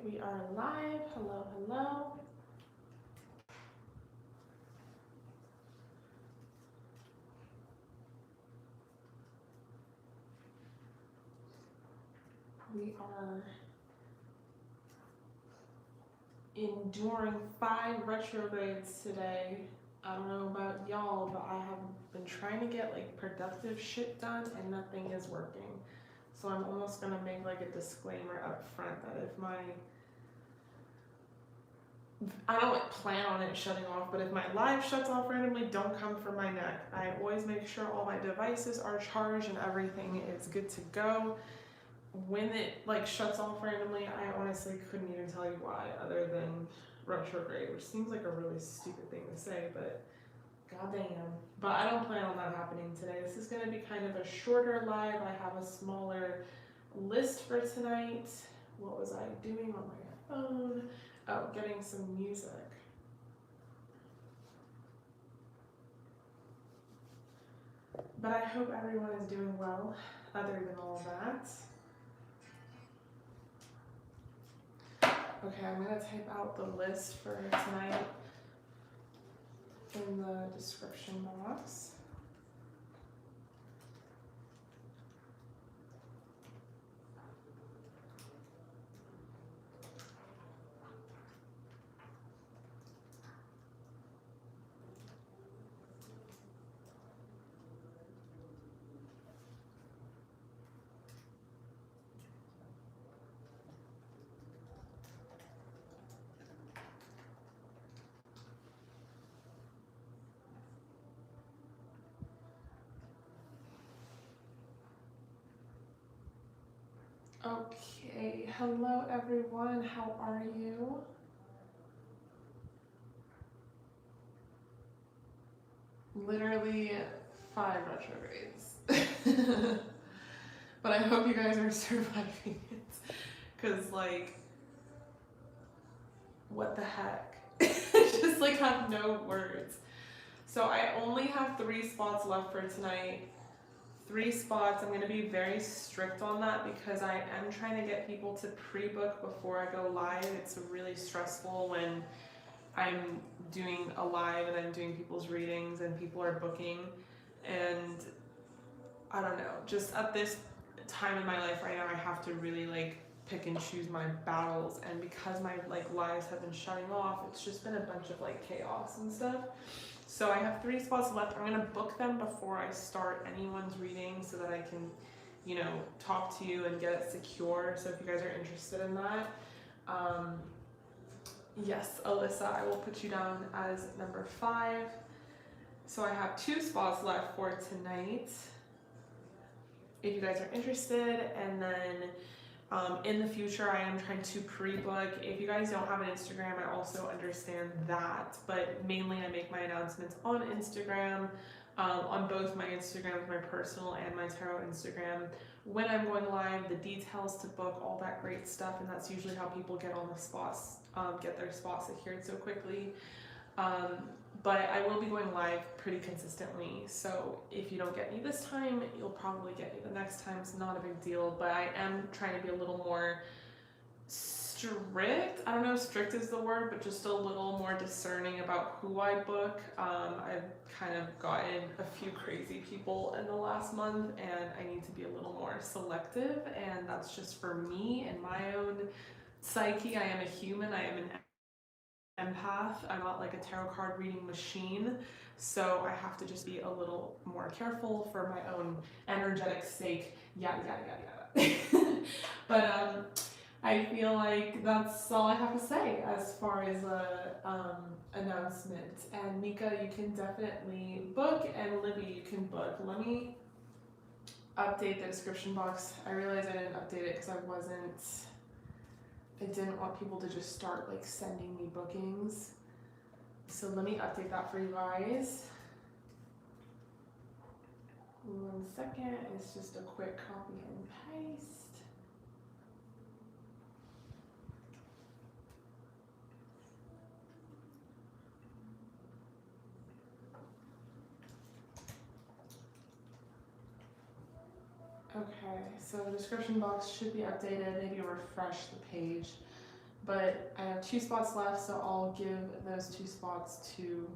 we are live. Hello, hello. We are enduring 5 retrogrades today. I don't know about y'all, but I have been trying to get like productive shit done and nothing is working. So I'm almost gonna make like a disclaimer up front that if I don't like plan on it shutting off, but if my live shuts off randomly, don't come for my neck. I always make sure all my devices are charged and everything is good to go. When it like shuts off randomly, I honestly couldn't even tell you why other than retrograde, which seems like a really stupid thing to say, but goddamn. But I don't plan on that happening today. This is gonna be kind of a shorter live. I have a smaller list for tonight. What was I doing on my phone? Oh, getting some music. But I hope everyone is doing well, other than all that. Okay, I'm gonna type out the list for tonight in the description box. Okay, hello everyone, how are you? Literally 5 retrogrades. But I hope you guys are surviving it. Cause like, what the heck? I just like have no words. So I only have 3 spots left for tonight. 3 spots. I'm going to be very strict on that because I am trying to get people to pre-book before I go live. It's really stressful when I'm doing a live and I'm doing people's readings and people are booking, and I don't know, just at this time in my life right now I have to really like pick and choose my battles, and because my like lives have been shutting off, it's just been a bunch of like chaos and stuff. So I have 3 spots left. I'm gonna book them before I start anyone's reading so that I can, you know, talk to you and get it secure. So if you guys are interested in that, yes, Alyssa, I will put you down as number 5. So I have 2 spots left for tonight, if you guys are interested. And then in the future, I am trying to pre-book. If you guys don't have an Instagram, I also understand that, but mainly I make my announcements on Instagram, on both my Instagrams, my personal and my tarot Instagram, when I'm going live, the details to book, all that great stuff, and that's usually how people get on the spots, get their spots secured so quickly. But I will be going live pretty consistently, so if you don't get me this time, you'll probably get me the next time. It's not a big deal, but I am trying to be a little more strict. I don't know if strict is the word, but just a little more discerning about who I book. I've kind of gotten a few crazy people in the last month, and I need to be a little more selective, and that's just for me and my own psyche. I am a human, I am an empath. I'm not like a tarot card reading machine, so I have to just be a little more careful for my own energetic sake, yada yada yada yada. But I feel like that's all I have to say as far as a announcement. And Mika, you can definitely book, and Libby, you can book. Let me update the description box. I realized I didn't update it because I didn't want people to just start like sending me bookings. So let me update that for you guys. 1 second, it's just a quick copy and paste. Okay, so the description box should be updated. Maybe refresh the page. but I have 2 spots left, so I'll give those 2 spots to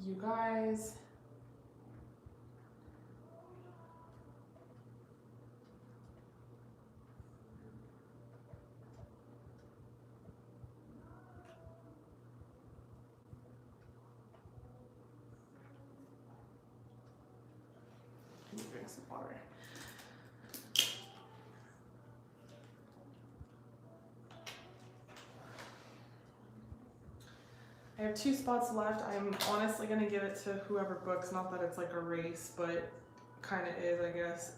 you guys. Let me drink some water. I have 2 spots left. I'm honestly going to give it to whoever books. Not that it's like a race, but kind of is, I guess.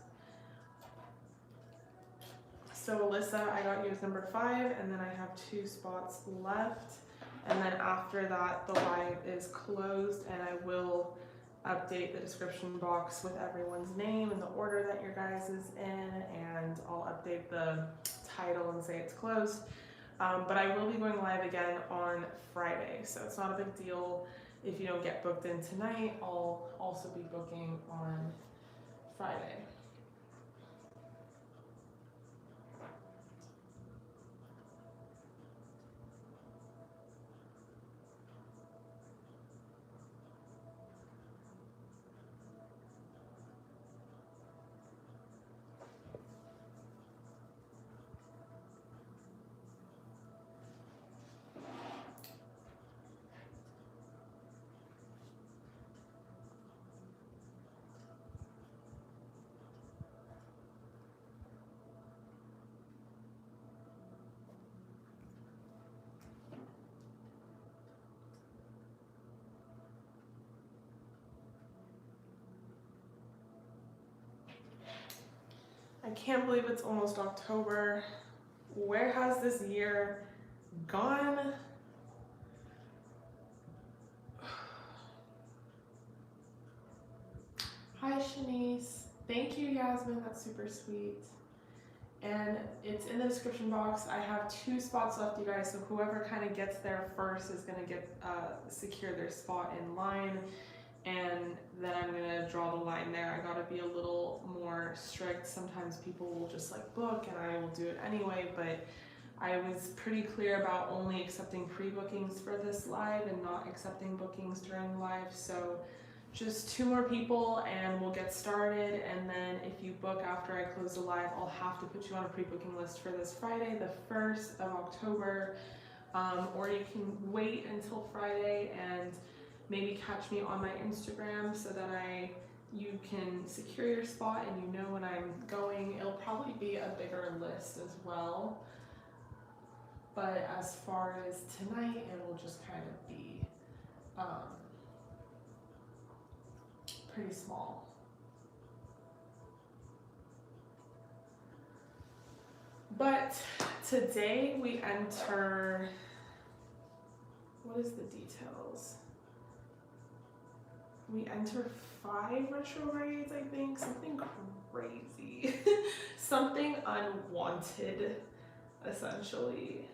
So ALYSAA, I got you as number 5, and then I have 2 spots left. And then after that, the live is closed, and I will update the description box with everyone's name and the order that your guys is in, and I'll update the title and say it's closed. But I will be going live again on Friday, so it's not a big deal if you don't get booked in tonight. I'll also be booking on Friday. I can't believe it's almost October. Where has this year gone? Hi Shanice. Thank you, Yasmin. That's super sweet. And it's in the description box. I have 2 spots left, you guys. So whoever kind of gets there first is gonna get secure their spot in line. And then I'm gonna draw the line there. I gotta be a little more strict. Sometimes people will just like book and I will do it anyway, but I was pretty clear about only accepting pre-bookings for this live and not accepting bookings during live. So just 2 more people and we'll get started. And then if you book after I close the live, I'll have to put you on a pre-booking list for this Friday, the 1st of October. Or you can wait until Friday and maybe catch me on my Instagram so that you can secure your spot and you know when I'm going. It'll probably be a bigger list as well. But as far as tonight, it will just kind of be pretty small. But today we enter, what is the details? We enter 5 retrogrades, I think, something crazy, something unwanted, essentially.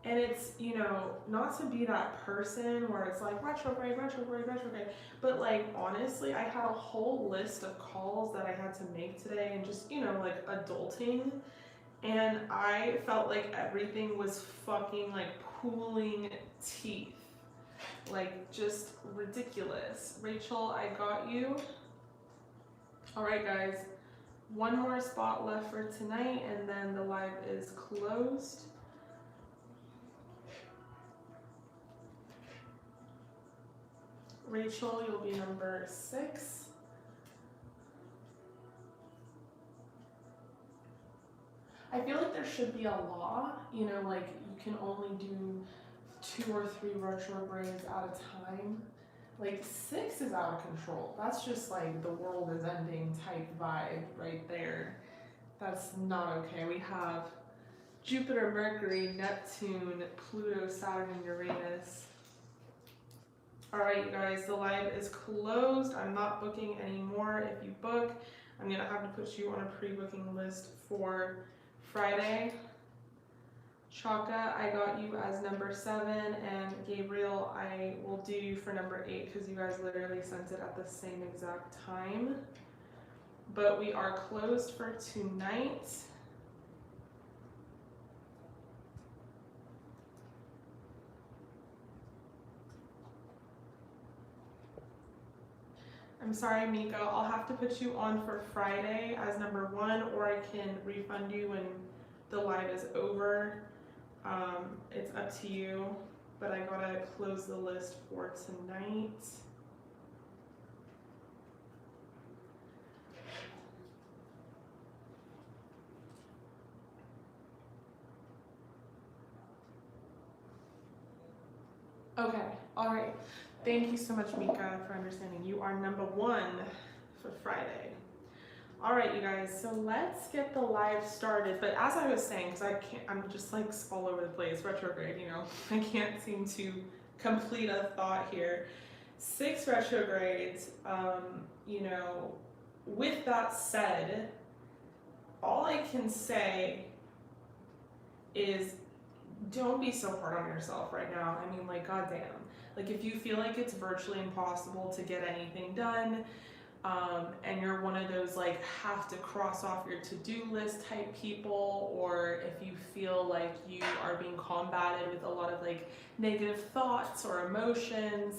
And it's, you know, not to be that person where it's like retrograde, retrograde, retrograde, but like honestly, I had a whole list of calls that I had to make today and just, you know, like adulting. And I felt like everything was fucking like pulling teeth. Like just ridiculous. Rachel, I got you. All right, guys, 1 more spot left for tonight and then the live is closed. Rachel, you'll be number 6. I feel like there should be a law, you know, like you can only do 2 or 3 retrogrades at a time. Like 6 is out of control. That's just like the world is ending type vibe right there. That's not okay. We have Jupiter, Mercury, Neptune, Pluto, Saturn, and Uranus. All right, you guys, the live is closed. I'm not booking anymore. If you book, I'm gonna have to put you on a pre-booking list for Friday. CHAKA, I got you as number 7, and Gabrielle, I will do you for number 8 because you guys literally sent it at the same exact time. But we are closed for tonight. I'm sorry, Mika. I'll have to put you on for Friday as number 1, or I can refund you when the live is over. It's up to you, but I gotta close the list for tonight. Okay, all right. Thank you so much, Mika, for understanding. You are number 1 for Friday. All right, you guys, so let's get the live started. But as I was saying, because I'm just like all over the place, retrograde, you know, I can't seem to complete a thought here. 6 retrogrades, you know, with that said, all I can say is don't be so hard on yourself right now. I mean, like, goddamn. Like, if you feel like it's virtually impossible to get anything done, and you're one of those like have to cross off your to-do list type people, or if you feel like you are being combated with a lot of like negative thoughts or emotions,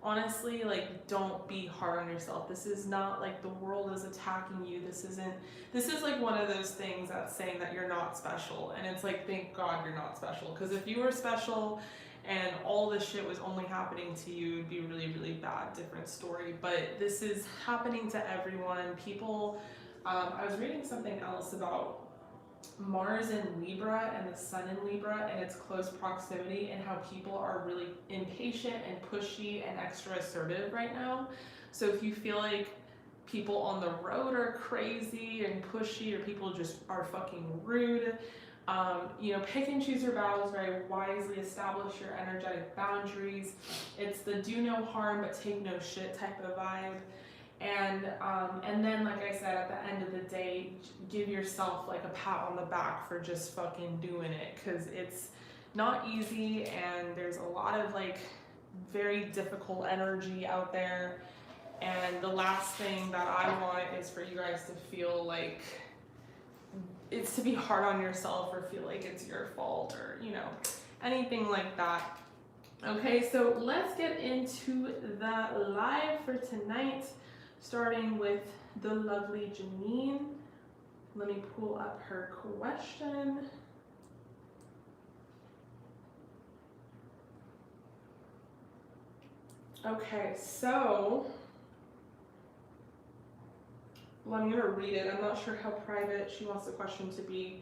honestly, like, don't be hard on yourself. This is not like the world is attacking you. This is like one of those things that's saying that you're not special, and it's like, thank God you're not special, because if you were special and all this shit was only happening to you, it'd be really, really bad, different story. But this is happening to everyone. People, I was reading something else about Mars in Libra and the Sun in Libra and its close proximity, and how people are really impatient and pushy and extra assertive right now. So if you feel like people on the road are crazy and pushy, or people just are fucking rude, you know, pick and choose your battles very wisely, establish your energetic boundaries. It's the do no harm but take no shit type of vibe. And then, like I said, at the end of the day, give yourself like a pat on the back for just fucking doing it, because it's not easy, and there's a lot of like very difficult energy out there. And the last thing that I want is for you guys to feel like it's to be hard on yourself, or feel like it's your fault, or, you know, anything like that. Okay, so let's get into the live for tonight, starting with the lovely Janine. Let me pull up her question. Okay, so well, I'm gonna read it. I'm not sure how private she wants the question to be,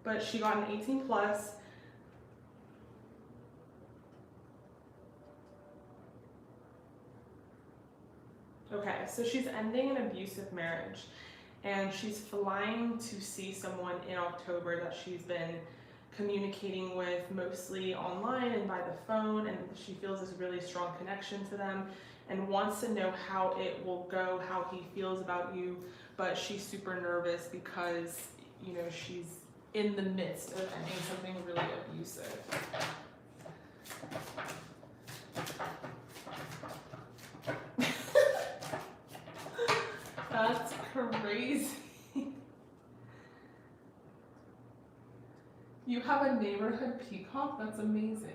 but she got an 18 plus. Okay, so she's ending an abusive marriage, and she's flying to see someone in October that she's been communicating with mostly online and by the phone, and she feels this really strong connection to them and wants to know how it will go, how he feels about you, but she's super nervous because, you know, she's in the midst of ending something really abusive. That's crazy. You have a neighborhood peacock? That's amazing.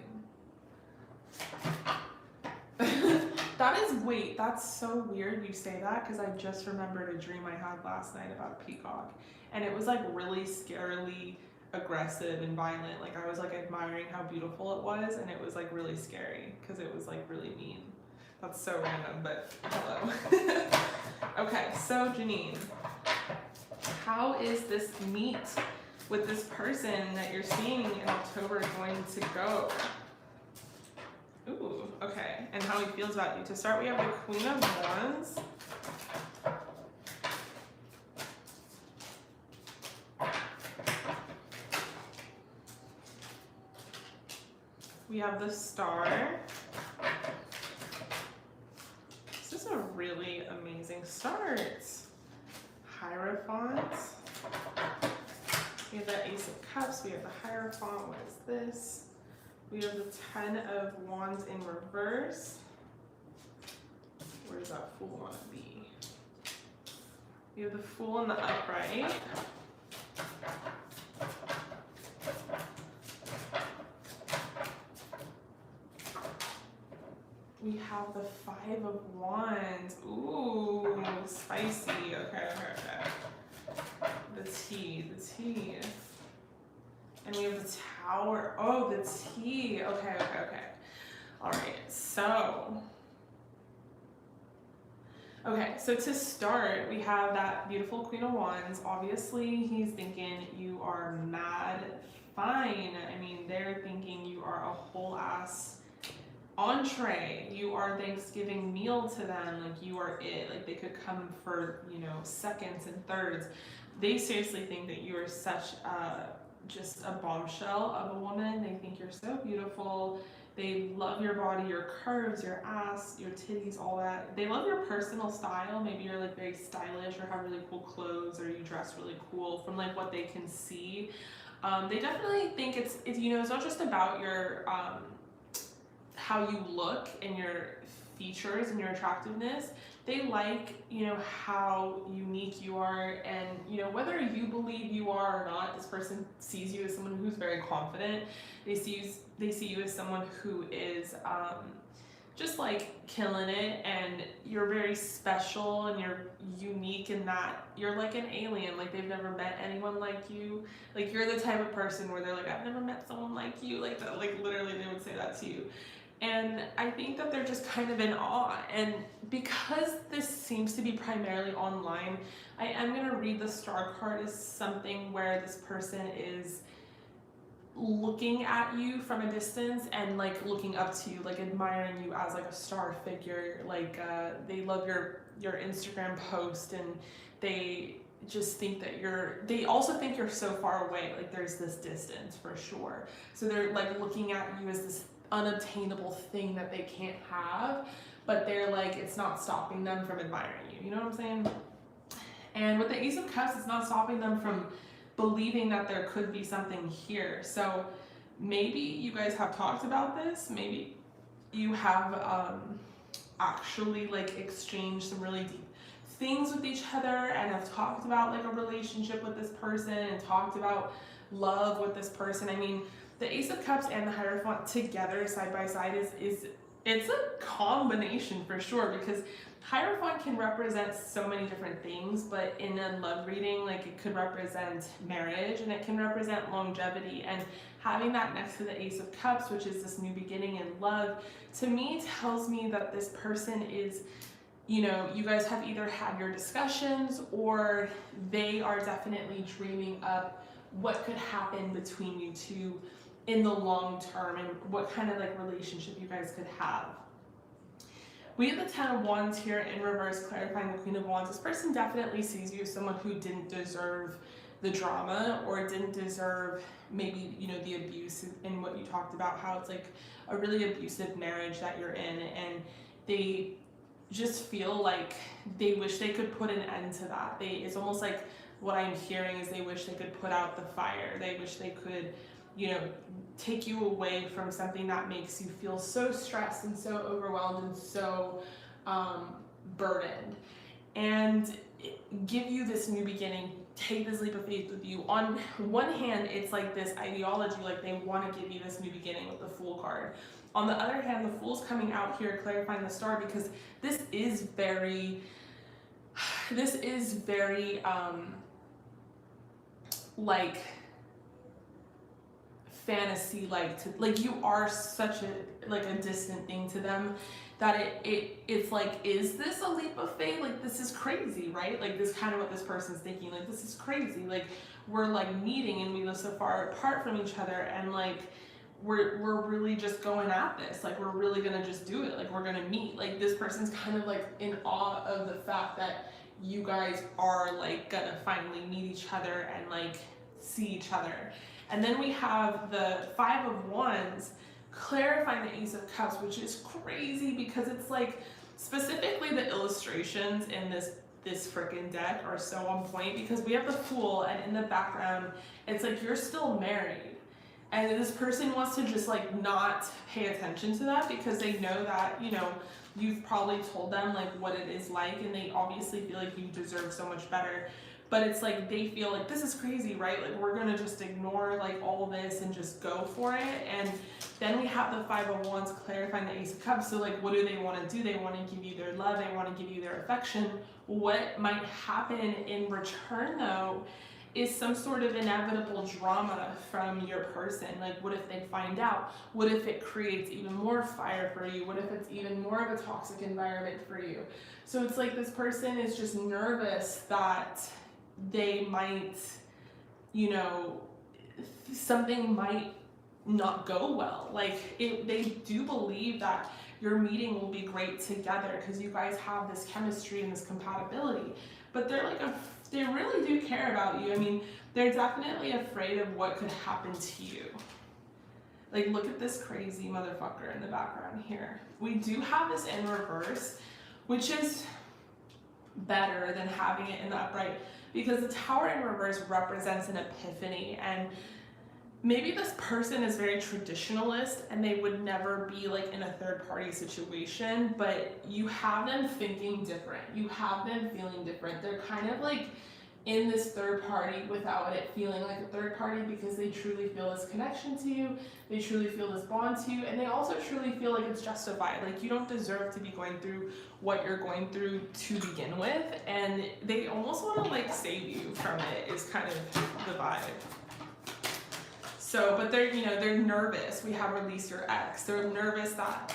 Wait, that's so weird you say that, because I just remembered a dream I had last night about a peacock, and it was like really scarily aggressive and violent. Like, I was like admiring how beautiful it was, and it was like really scary because it was like really mean. That's so random, but hello. Okay, so Janine, how is this meet with this person that you're seeing in October going to go? Ooh, okay, and how he feels about you. To start, we have the Queen of Wands. We have the Star. This is a really amazing start. Hierophant. We have the Ace of Cups. We have the Hierophant. What is this? We have the 10 of Wands in reverse. Where does that Fool want to be? We have the Fool in the upright. We we have the Five of Wands. Ooh, spicy. Okay. The tea. And we have the Tower. Oh, the tea. Okay. All right, so. Okay, so to start, we have that beautiful Queen of Wands. Obviously, he's thinking you are mad fine. I mean, they're thinking you are a whole ass entree. You are Thanksgiving meal to them. Like, you are it. Like, they could come for, you know, seconds and thirds. They seriously think that you are such just a bombshell of a woman. They think you're so beautiful. They love your body, your curves, your ass, your titties, all that. They love your personal style. Maybe you're like very stylish or have really cool clothes, or you dress really cool from like what they can see. They definitely think it's you know, it's not just about your how you look and your features and your attractiveness. They like, you know, how unique you are, and, you know, whether you believe you are or not, this person sees you as someone who's very confident. They see you as someone who is just like killing it, and you're very special and you're unique in that you're like an alien. Like, they've never met anyone like you. Like, you're the type of person where they're like, I've never met someone like you. Like that, like literally they would say that to you. And I think that they're just kind of in awe. And because this seems to be primarily online, I am going to read the star card as something where this person is looking at you from a distance and like looking up to you, like admiring you as like a star figure. Like they love your Instagram post, and they just think that they also think you're so far away. Like, there's this distance for sure. So they're like looking at you as this unobtainable thing that they can't have, but they're like, it's not stopping them from admiring you. You know what I'm saying? And with the Ace of Cups, it's not stopping them from believing that there could be something here. So maybe you guys have talked about this. Maybe you have actually like exchanged some really deep things with each other, and have talked about like a relationship with this person, and talked about love with this person. I mean, the Ace of Cups and the Hierophant together side by side it's a combination for sure, because Hierophant can represent so many different things, but in a love reading, like, it could represent marriage, and it can represent longevity. And having that next to the Ace of Cups, which is this new beginning in love, to me tells me that this person is, you know, you guys have either had your discussions, or they are definitely dreaming up what could happen between you two in the long term, and what kind of like relationship you guys could have. We have the Ten of Wands here in reverse, clarifying the Queen of Wands. This person definitely sees you as someone who didn't deserve the drama, or didn't deserve maybe, you know, the abuse in what you talked about, how it's like a really abusive marriage that you're in, and they just feel like they wish they could put an end to that. It's almost like what I'm hearing is they wish they could put out the fire. They wish they could, you know, take you away from something that makes you feel so stressed and so overwhelmed and so burdened, and give you this new beginning, take this leap of faith with you. On one hand, it's like this ideology, like they want to give you this new beginning with the Fool card. On the other hand, the Fool's coming out here clarifying the star, because this is very like fantasy, like you are such a distant thing to them, that it's like, is this a leap of faith? Like, this is crazy, right? Like, this kind of what this person's thinking, like, this is crazy. Like, we're like meeting and we live so far apart from each other, and like we're really just going at this, like we're really gonna just do it, like we're gonna meet. Like, this person's kind of like in awe of the fact that you guys are like gonna finally meet each other and like see each other. And then we have the Five of Wands clarifying the Ace of Cups, which is crazy, because it's like specifically the illustrations in this freaking deck are so on point, because we have the Fool, and in the background it's like you're still married, and this person wants to just like not pay attention to that, because they know that, you know, you've probably told them like what it is like, and they obviously feel like you deserve so much better. but it's like they feel like this is crazy, right? Like we're gonna just ignore like all this and just go for it. And then we have the Five of Wands clarifying the Ace of Cups. So like, what do they want to do? They want to give you their love, they want to give you their affection. What might happen in return though is some sort of inevitable drama from your person. Like, what if they find out? What if it creates even more fire for you? What if it's even more of a toxic environment for you? So it's like this person is just nervous that they might, you know, something might not go well. Like, they do believe that your meeting will be great together because you guys have this chemistry and this compatibility. But they're like, they really do care about you. I mean, they're definitely afraid of what could happen to you. Like, look at this crazy motherfucker in the background here. We do have this in reverse, which is better than having it in the upright, because the Tower in reverse represents an epiphany, and maybe this person is very traditionalist and they would never be like in a third party situation, but you have them thinking different. You have them feeling different. They're kind of like in this third party without it feeling like a third party, because they truly feel this connection to you. They truly feel this bond to you, and they also truly feel like it's justified. Like, you don't deserve to be going through what you're going through to begin with, and they almost want to like save you from it, is kind of the vibe. So, but they're, you know, they're nervous. We have release your ex. They're nervous that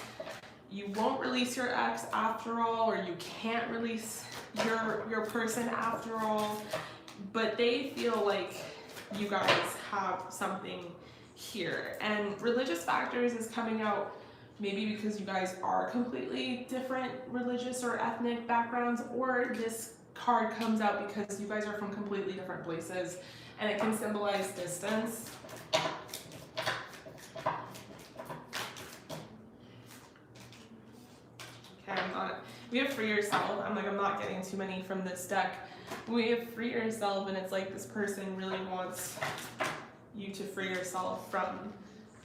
you won't release your ex after all, or you can't release your person after all. But they feel like you guys have something here. And religious factors is coming out maybe because you guys are completely different religious or ethnic backgrounds, or this card comes out because you guys are from completely different places, and it can symbolize distance. We have free yourself. I'm not getting too many from this deck. We have free yourself, and it's like this person really wants you to free yourself from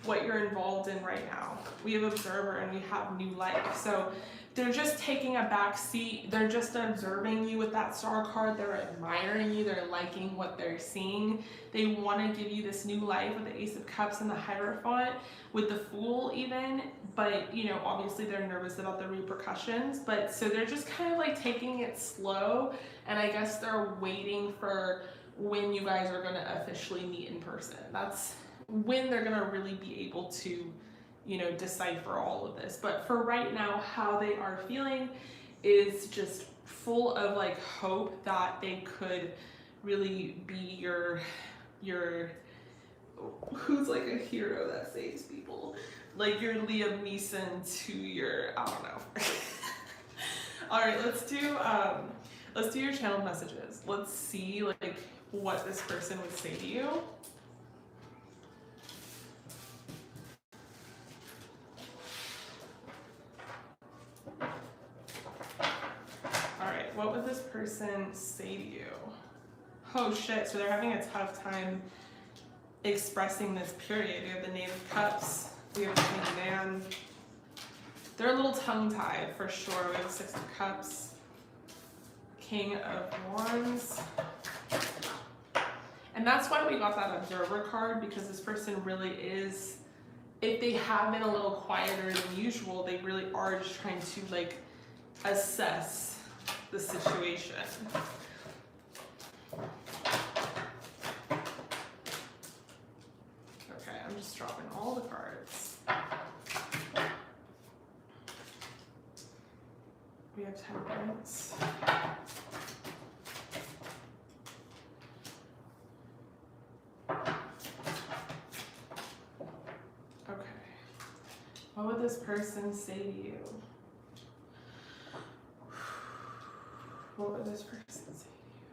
what you're involved in right now. We have observer and we have new life. So they're just taking a back seat. They're just observing you with that star card. They're admiring you. They're liking what they're seeing. They want to give you this new life with the Ace of Cups and the Hierophant, with the Fool even. But, you know, obviously they're nervous about the repercussions. But so they're just kind of like taking it slow. And I guess they're waiting for when you guys are going to officially meet in person. That's when they're going to really be able to, you know, decipher all of this. But for right now, how they are feeling is just full of like hope that they could really be your who's like a hero that saves people, like your Liam Neeson to your, I don't know. All right, let's do your channeled messages. Let's see like what this person would say to you. What would this person say to you? Oh shit, so they're having a tough time expressing this, period. We have the Knave of Cups, we have the King of Man. They're a little tongue-tied for sure. We have the Six of Cups, King of Wands. And that's why we got that Observer card, because this person really is, if they have been a little quieter than usual, they really are just trying to like assess the situation. Okay, I'm just dropping all the cards. We have Temperance. Okay. What would this person say to you? What would this person say to you?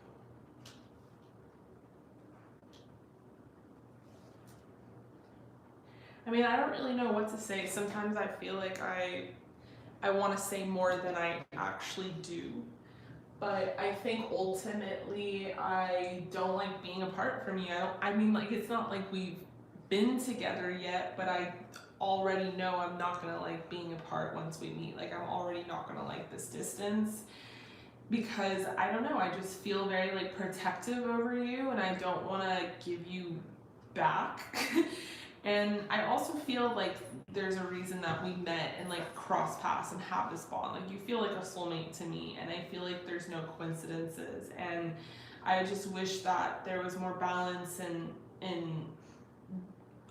I mean, I don't really know what to say. Sometimes I feel like I want to say more than I actually do. But I think ultimately I don't like being apart from you. I mean, like, it's not like we've been together yet, but I already know I'm not gonna like being apart once we meet. Like, I'm already not gonna like this distance. because I don't know, I just feel very like protective over you, and I don't want to give you back. And I also feel like there's a reason that we met and like cross paths and have this bond. Like you feel like a soulmate to me, and I feel like there's no coincidences. And I just wish that there was more balance in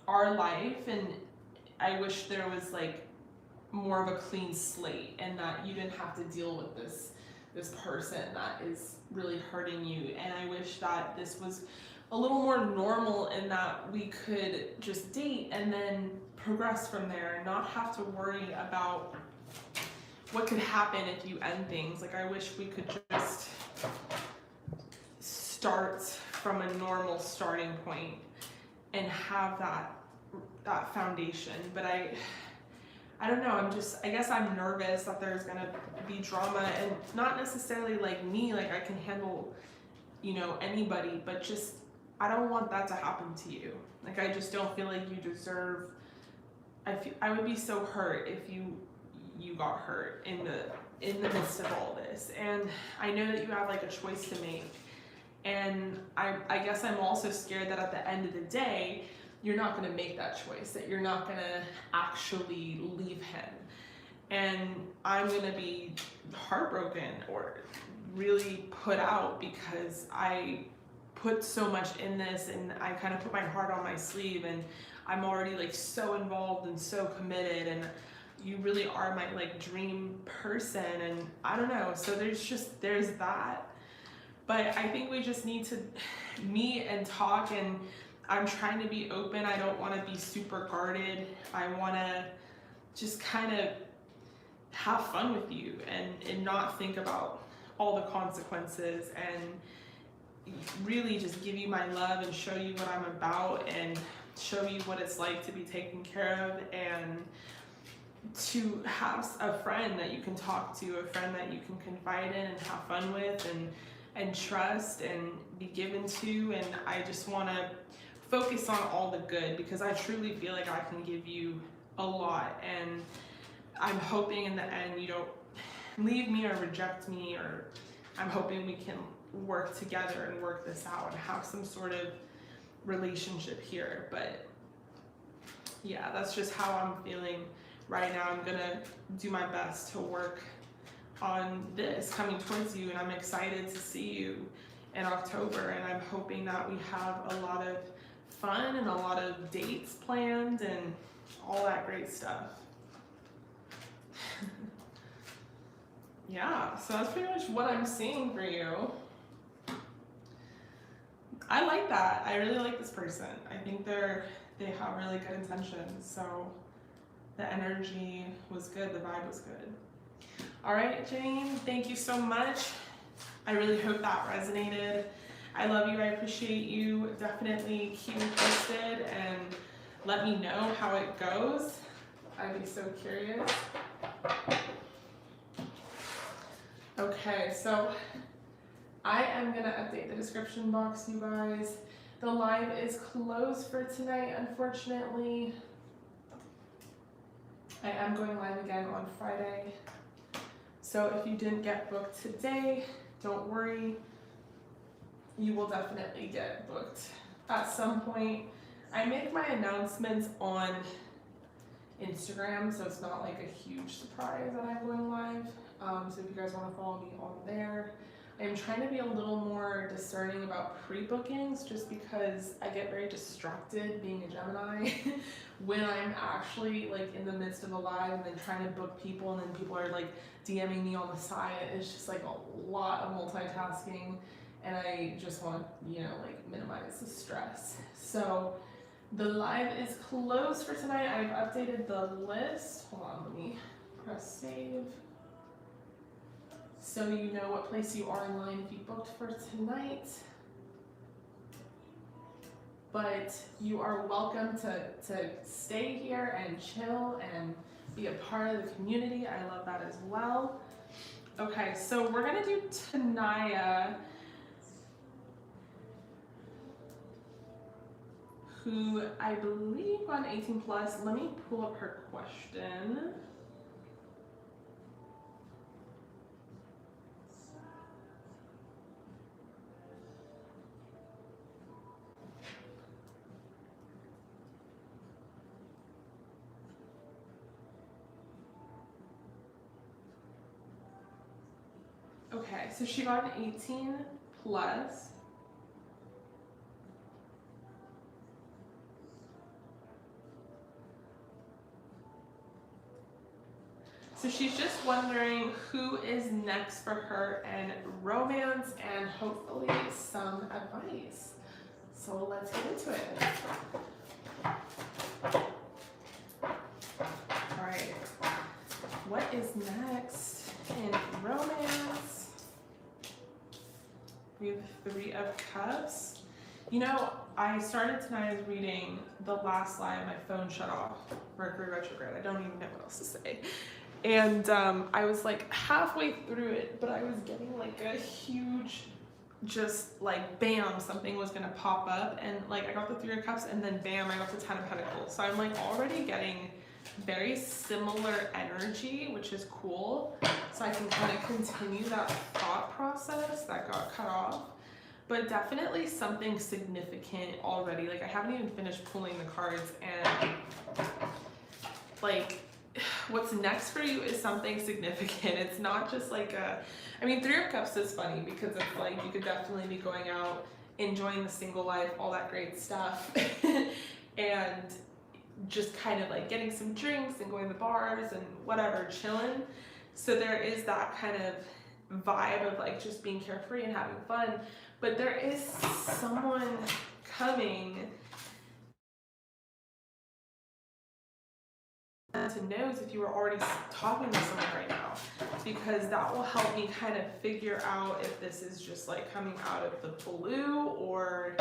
our life, and I wish there was like more of a clean slate, and that you didn't have to deal with this person that is really hurting you. And I wish that this was a little more normal, in that we could just date and then progress from there and not have to worry about what could happen if you end things. Like I wish we could just start from a normal starting point and have that foundation. But I don't know, I guess I'm nervous that there's gonna be drama, and not necessarily like me, like I can handle, you know, anybody, but just, I don't want that to happen to you. Like I just don't feel like you deserve, I would be so hurt if you got hurt in the midst of all this. And I know that you have like a choice to make. And I guess I'm also scared that at the end of the day, you're not going to make that choice, that you're not going to actually leave him. And I'm going to be heartbroken or really put out, because I put so much in this, and I kind of put my heart on my sleeve, and I'm already like so involved and so committed, and you really are my like dream person. And I don't know, so there's that. But I think we just need to meet and talk, and I'm trying to be open. I don't want to be super guarded. I want to just kind of have fun with you, and not think about all the consequences, and really just give you my love and show you what I'm about, and show you what it's like to be taken care of, and to have a friend that you can talk to, a friend that you can confide in and have fun with, and trust and be given to. And I just want to focus on all the good, because I truly feel like I can give you a lot, and I'm hoping in the end you don't leave me or reject me, or I'm hoping we can work together and work this out and have some sort of relationship here. But yeah, that's just how I'm feeling right now. I'm gonna do my best to work on this coming towards you, and I'm excited to see you in October, and I'm hoping that we have a lot of fun and a lot of dates planned and all that great stuff. Yeah, so that's pretty much what I'm seeing for you. I like that. I really like this person. I think they have really good intentions. So the energy was good, the vibe was good. All right, Janine, thank you so much. I really hope that resonated. I love you, I appreciate you. Definitely keep me posted and let me know how it goes. I'd be so curious. Okay, so I am gonna update the description box, you guys. The live is closed for tonight, unfortunately. I am going live again on Friday. So if you didn't get booked today, don't worry. You will definitely get booked at some point. I make my announcements on Instagram, so it's not like a huge surprise that I'm going live. So if you guys want to follow me on there. I'm trying to be a little more discerning about pre-bookings, just because I get very distracted being a Gemini when I'm actually like in the midst of a live and then trying to book people, and then people are like DMing me on the side. It's just like a lot of multitasking, and I just want to, you know, like minimize the stress. So the live is closed for tonight. I've updated the list. Hold on, let me press save, so you know what place you are in line if you booked for tonight. But you are welcome to stay here and chill and be a part of the community. I love that as well. Okay, so we're gonna do Tanaya, who I believe on 18 plus. Let me pull up her question. Okay, so she got an 18 plus. So she's just wondering who is next for her in romance and hopefully some advice. So let's get into it. All right, what is next in romance? We have 3 of Cups. You know, I started tonight's reading the last lie and my phone shut off. Mercury retrograde. I don't even know what else to say. And I was like halfway through it, but I was getting like a huge, just like bam, something was gonna pop up, and like I got the 3 of Cups, and then bam, I got the 10 of Pentacles. So I'm like already getting very similar energy, which is cool. So I can kind of continue that thought process that got cut off. But definitely something significant already. Like I haven't even finished pulling the cards, and like what's next for you is something significant. It's not just like a, I mean, 3 of Cups is funny because it's like you could definitely be going out, enjoying the single life, all that great stuff, and just kind of like getting some drinks and going to bars and whatever, chilling. So there is that kind of vibe of like just being carefree and having fun. But there is someone coming to knows if you were already talking to someone right now, because that will help me kind of figure out if this is just like coming out of the blue or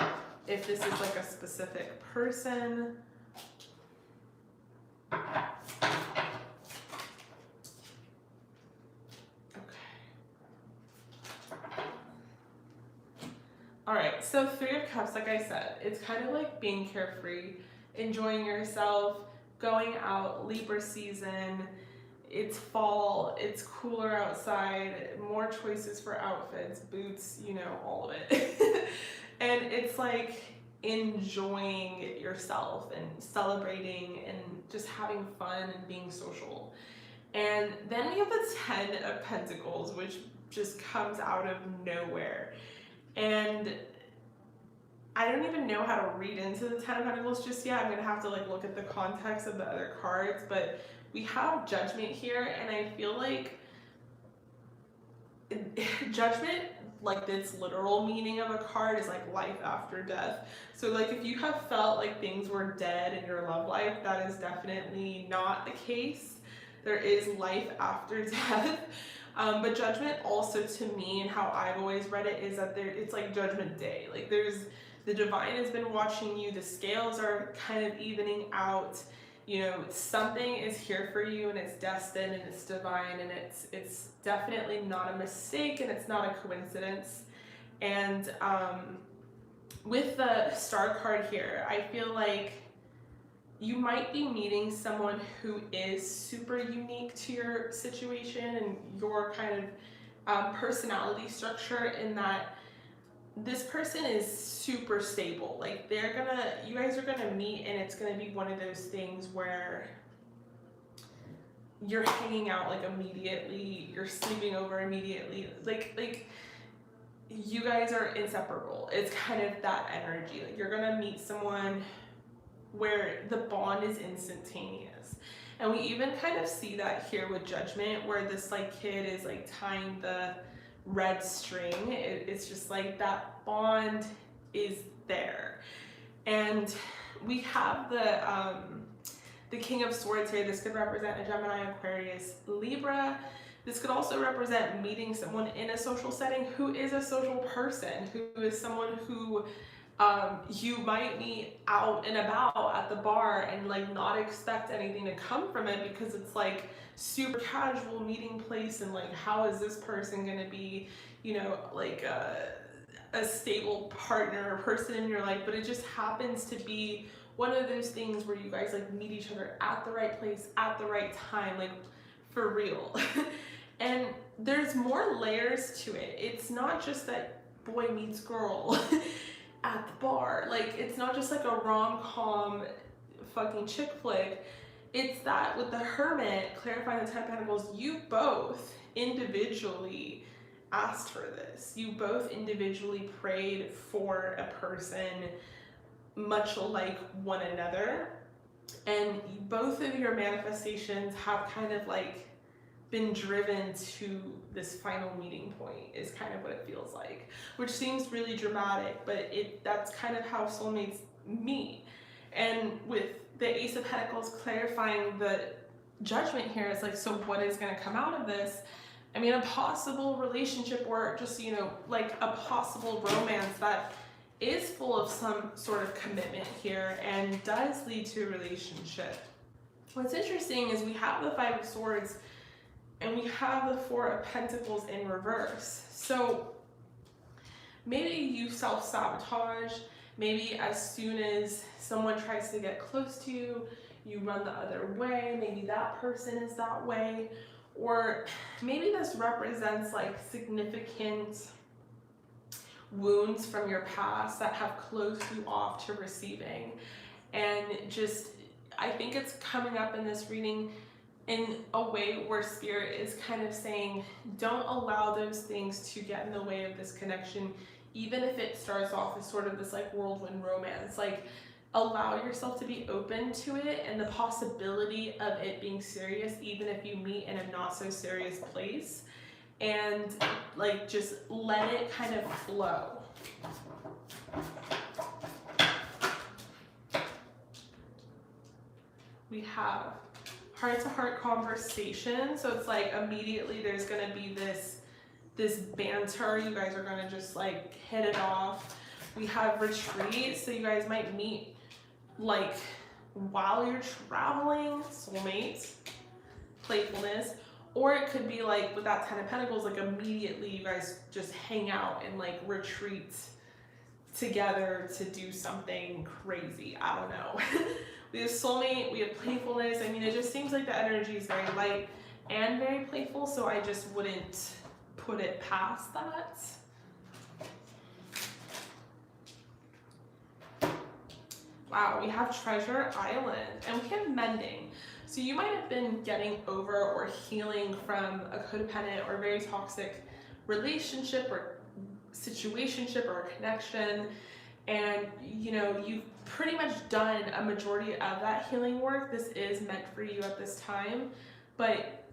if this is like a specific person. All right, so 3 of Cups, like I said, it's kind of like being carefree, enjoying yourself, going out, Libra season, it's fall, it's cooler outside, more choices for outfits, boots, you know, all of it. And it's like enjoying yourself and celebrating and just having fun and being social. And then we have the 10 of Pentacles, which just comes out of nowhere. And I don't even know how to read into the 10 of Pentacles just yet. I'm gonna have to like look at the context of the other cards, but we have Judgment here, and I feel like Judgment, like its literal meaning of a card is like life after death. So like if you have felt like things were dead in your love life, that is definitely not the case. There is life after death. But Judgment also, to me, and how I've always read it, is that it's like Judgment Day. Like the divine has been watching you, the scales are kind of evening out, you know, something is here for you and it's destined and it's divine and it's definitely not a mistake and it's not a coincidence. And with the Star card here, I feel like you might be meeting someone who is super unique to your situation and your kind of personality structure, in that this person is super stable. Like you guys are gonna meet, and it's gonna be one of those things where you're hanging out like immediately, you're sleeping over immediately, like you guys are inseparable. It's kind of that energy. Like you're gonna meet someone where the bond is instantaneous. And we even kind of see that here with Judgment, where this like kid is like tying the red string. It's just like that bond is there. And we have the King of Swords here. This could represent a Gemini, Aquarius, Libra. This could also represent meeting someone in a social setting who is a social person, who is someone who you might meet out and about at the bar and like not expect anything to come from it, because it's like super casual meeting place, and like how is this person going to be, you know, like a stable partner or person in your life. But it just happens to be one of those things where you guys like meet each other at the right place at the right time, like for real. And there's more layers to it. It's not just that boy meets girl at the bar. Like it's not just like a rom-com fucking chick flick. It's that with the Hermit clarifying the 10 of Pentacles, you both individually asked for this. You both individually prayed for a person much like one another, and both of your manifestations have kind of like been driven to this final meeting point, is kind of what it feels like, which seems really dramatic, but that's kind of how soulmates meet. And with the Ace of Pentacles clarifying the Judgment here, it's like, so what is going to come out of this? I mean, a possible relationship, or just, you know, like a possible romance that is full of some sort of commitment here and does lead to a relationship. What's interesting is we have the Five of Swords and we have the Four of Pentacles in reverse. So maybe you self-sabotage. Maybe as soon as someone tries to get close to you, you run the other way. Maybe that person is that way. Or maybe this represents like significant wounds from your past that have closed you off to receiving. And just, I think it's coming up in this reading in a way where Spirit is kind of saying, don't allow those things to get in the way of this connection, even if it starts off as sort of this like whirlwind romance. Like, allow yourself to be open to it and the possibility of it being serious, even if you meet in a not so serious place, and like just let it kind of flow. We have heart-to-heart conversation. So it's like immediately there's gonna be this banter. You guys are gonna just like hit it off. We have retreat, so you guys might meet like while you're traveling, soulmates, playfulness, or it could be like with that Ten of Pentacles, like immediately you guys just hang out and like retreat together to do something crazy. I don't know. We have soulmate, we have playfulness. I mean, it just seems like the energy is very light and very playful, so I just wouldn't put it past that. Wow, we have Treasure Island, and we have mending. So you might have been getting over or healing from a codependent or very toxic relationship or situationship or connection, and you know, you've pretty much done a majority of that healing work. This is meant for you at this time, but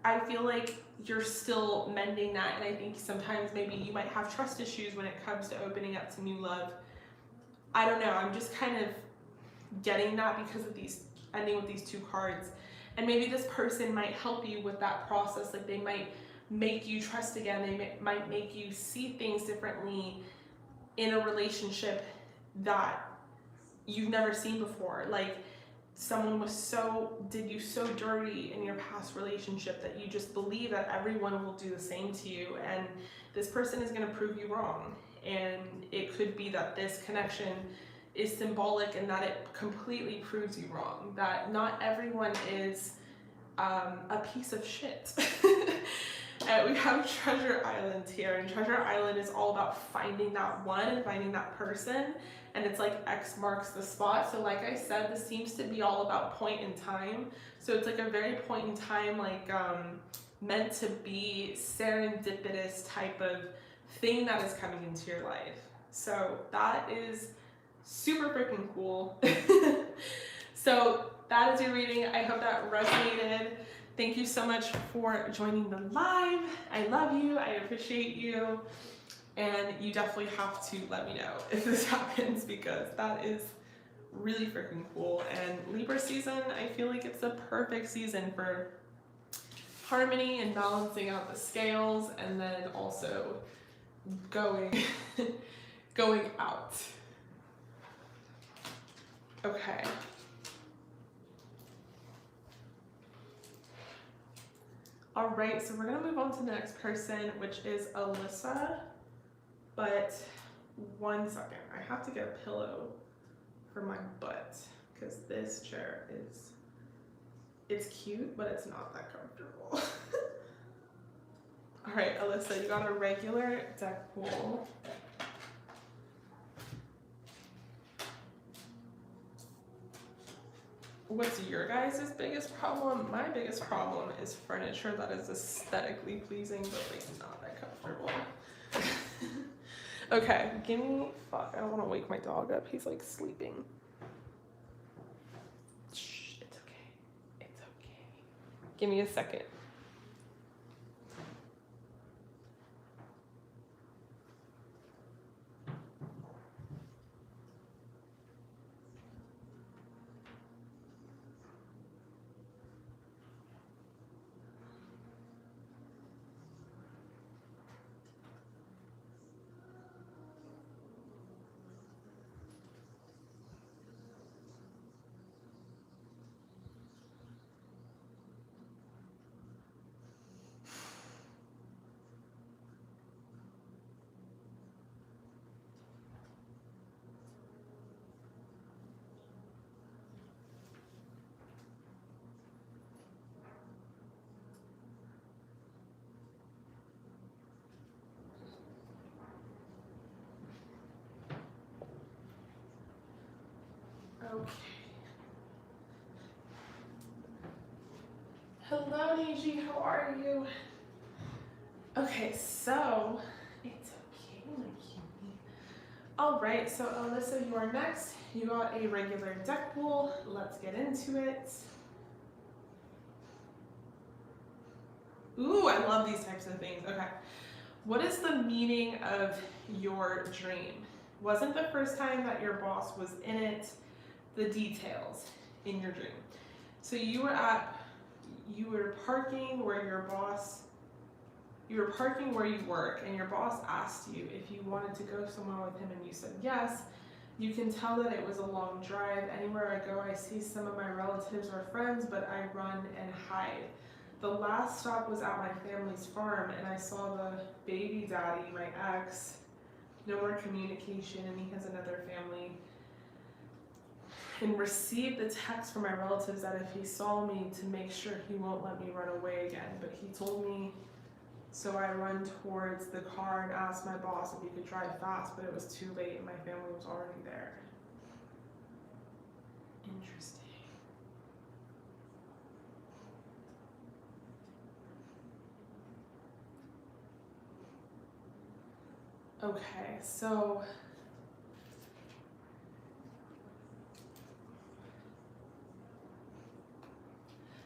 I feel like you're still mending that, and I think sometimes maybe you might have trust issues when it comes to opening up to new love. I don't know, I'm just kind of getting that because of these, ending with these two cards. And maybe this person might help you with that process. Like, they might make you trust again. They might make you see things differently in a relationship that you've never seen before. Like, someone did you so dirty in your past relationship that you just believe that everyone will do the same to you, and this person is going to prove you wrong. And it could be that this connection is symbolic and that it completely proves you wrong, that not everyone is a piece of shit. We have Treasure Island here, and Treasure Island is all about finding that one and finding that person, and it's like X marks the spot. So like I said, this seems to be all about point in time. So it's like a very point in time, like meant to be serendipitous type of thing that is coming into your life. So that is super freaking cool. So that is your reading. I hope that resonated. Thank you so much for joining the live. I love you. I appreciate you. And you definitely have to let me know if this happens, because that is really freaking cool. And Libra season, I feel like it's the perfect season for harmony and balancing out the scales, and then also going out. Okay. All right, so we're gonna move on to the next person, which is ALYSAA. But one second, I have to get a pillow for my butt, because this chair it's cute, but it's not that comfortable. All right, ALYSAA, you got a regular deck pool. What's your guys' biggest problem? My biggest problem is furniture that is aesthetically pleasing, but like not that comfortable. Okay, give me, fuck, I don't want to wake my dog up. He's like sleeping. Shh, it's okay. It's okay. Give me a second. Okay. Hello, Niji, how are you? Okay, so it's okay, my cutie. All right, so Alyssa, you are next. You got a regular deck pool. Let's get into it. Ooh, I love these types of things. Okay. What is the meaning of your dream? Wasn't the first time that your boss was in it, the details in your dream. So you were parking where you work, and your boss asked you if you wanted to go somewhere with him, and you said yes. You can tell that it was a long drive. Anywhere I go, I see some of my relatives or friends, but I run and hide. The last stop was at my family's farm, and I saw the baby daddy, my ex. No more communication, and he has another family. And received the text from my relatives that if he saw me, to make sure he won't let me run away again. But he told me, so I run towards the car and asked my boss if he could drive fast, but it was too late and my family was already there. Interesting. Okay, so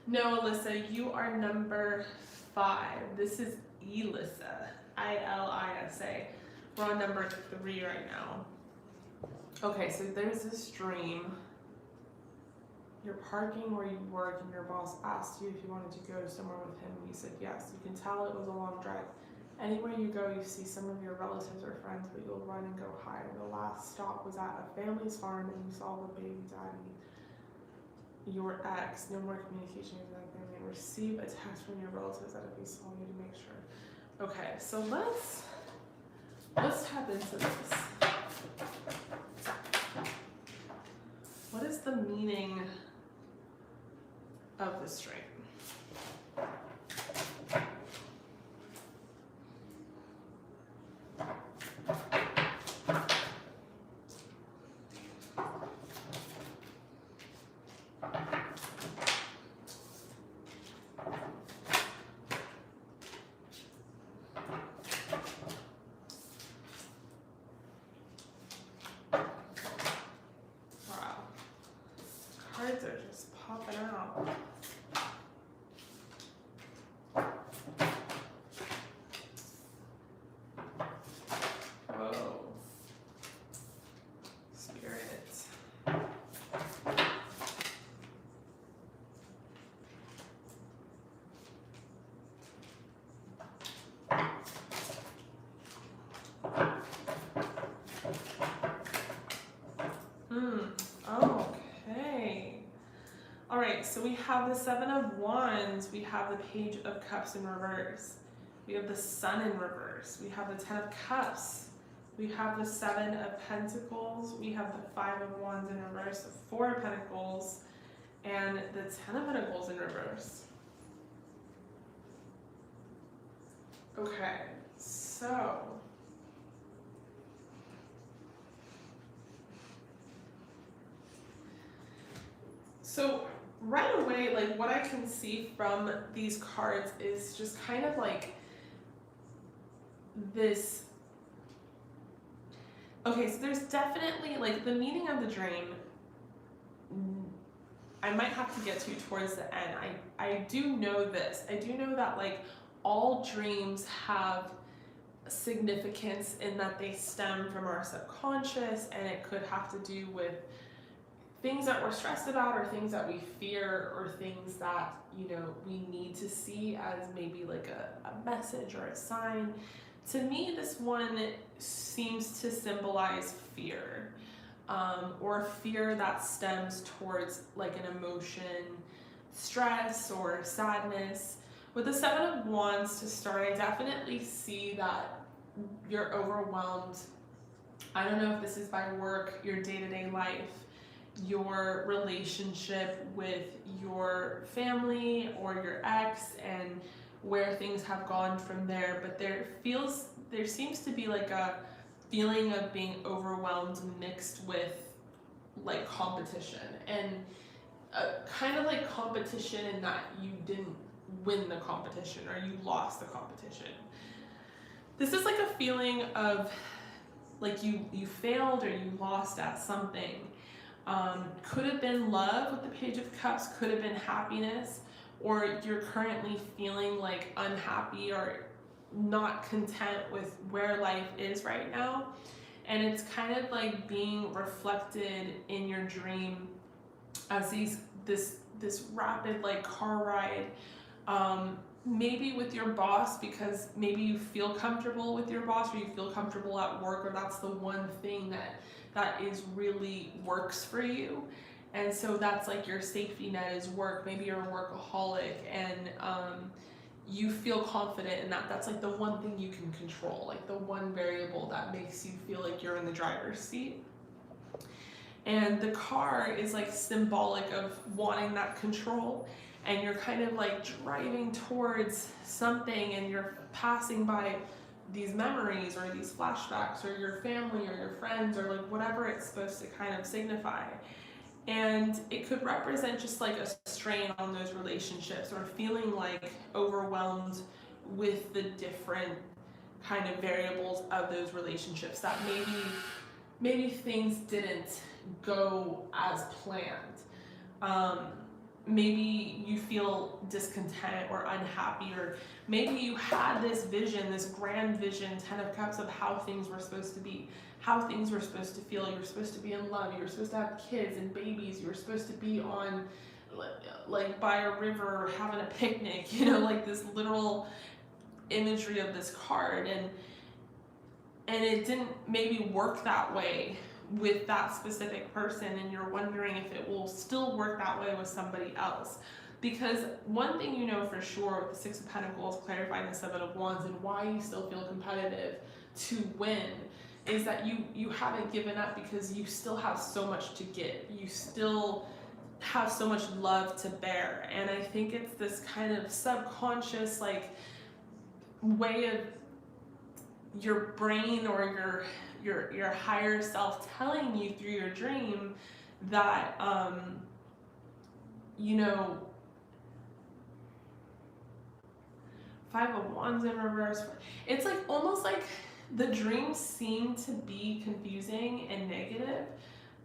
no, Alyssa, you are number 5. This is ELISA, ILISA. We're on number 3 right now. Okay, so there's this dream. You're parking where you work, and your boss asked you if you wanted to go somewhere with him, and you said yes. You can tell it was a long drive. Anywhere you go, you see some of your relatives or friends, but you'll run and go hide. The last stop was at a family's farm, and you saw the baby daddy, your ex. No more communication with that family. And receive a text from your relatives that if he saw you, to make sure. Okay, so let's tap into this. What is the meaning of this dream? Cards are just popping out. Whoa. Spirit. Okay. All right, so we have the 7 of Wands, we have the Page of Cups in reverse, we have the Sun in reverse, we have the 10 of Cups, we have the 7 of Pentacles, we have the 5 of Wands in reverse, the 4 of Pentacles, and the 10 of Pentacles in reverse. Okay, so right away, like what I can see from these cards is just kind of like this Okay, so there's definitely, like, the meaning of the dream, I might have to get to towards the end. I do know this. I do know that, like, all dreams have significance in that they stem from our subconscious, and it could have to do with things that we're stressed about, or things that we fear, or things that, you know, we need to see as maybe like a message or a sign. To me, this one seems to symbolize fear, or fear that stems towards like an emotion, stress or sadness. With the Seven of Wands to start, I definitely see that you're overwhelmed. I don't know if this is by work, your day-to-day life, your relationship with your family or your ex, and where things have gone from there, but there seems to be like a feeling of being overwhelmed mixed with like competition, and kind of like competition in that you didn't win the competition or you lost the competition. This is like a feeling of like you failed or you lost at something. Could have been love with the Page of Cups, could have been happiness, or you're currently feeling like unhappy or not content with where life is right now. And it's kind of like being reflected in your dream as this rapid like car ride, maybe with your boss, because maybe you feel comfortable with your boss, or you feel comfortable at work, or that's the one thing that is really works for you. And so that's like your safety net is work. Maybe you're a workaholic, and you feel confident in that. That's like the one thing you can control, like the one variable that makes you feel like you're in the driver's seat. And the car is like symbolic of wanting that control, and you're kind of like driving towards something, and you're passing by these memories or these flashbacks or your family or your friends or like whatever it's supposed to kind of signify. And it could represent just like a strain on those relationships, or feeling like overwhelmed with the different kind of variables of those relationships, that maybe things didn't go as planned. Maybe you feel discontent or unhappy, or maybe you had this vision, this grand vision, 10 of Cups, of how things were supposed to be, how things were supposed to feel. You were supposed to be in love, you were supposed to have kids and babies, you were supposed to be on like by a river having a picnic, you know, like this literal imagery of this card, and it didn't maybe work that way with that specific person, and you're wondering if it will still work that way with somebody else. Because one thing you know for sure with the Six of Pentacles clarifying the Seven of Wands, and why you still feel competitive to win, is that you haven't given up, because you still have so much to give. You still have so much love to bear. And I think it's this kind of subconscious like way of your brain or your higher self telling you through your dream that you know, Five of Wands in reverse. It's like almost like the dreams seem to be confusing and negative,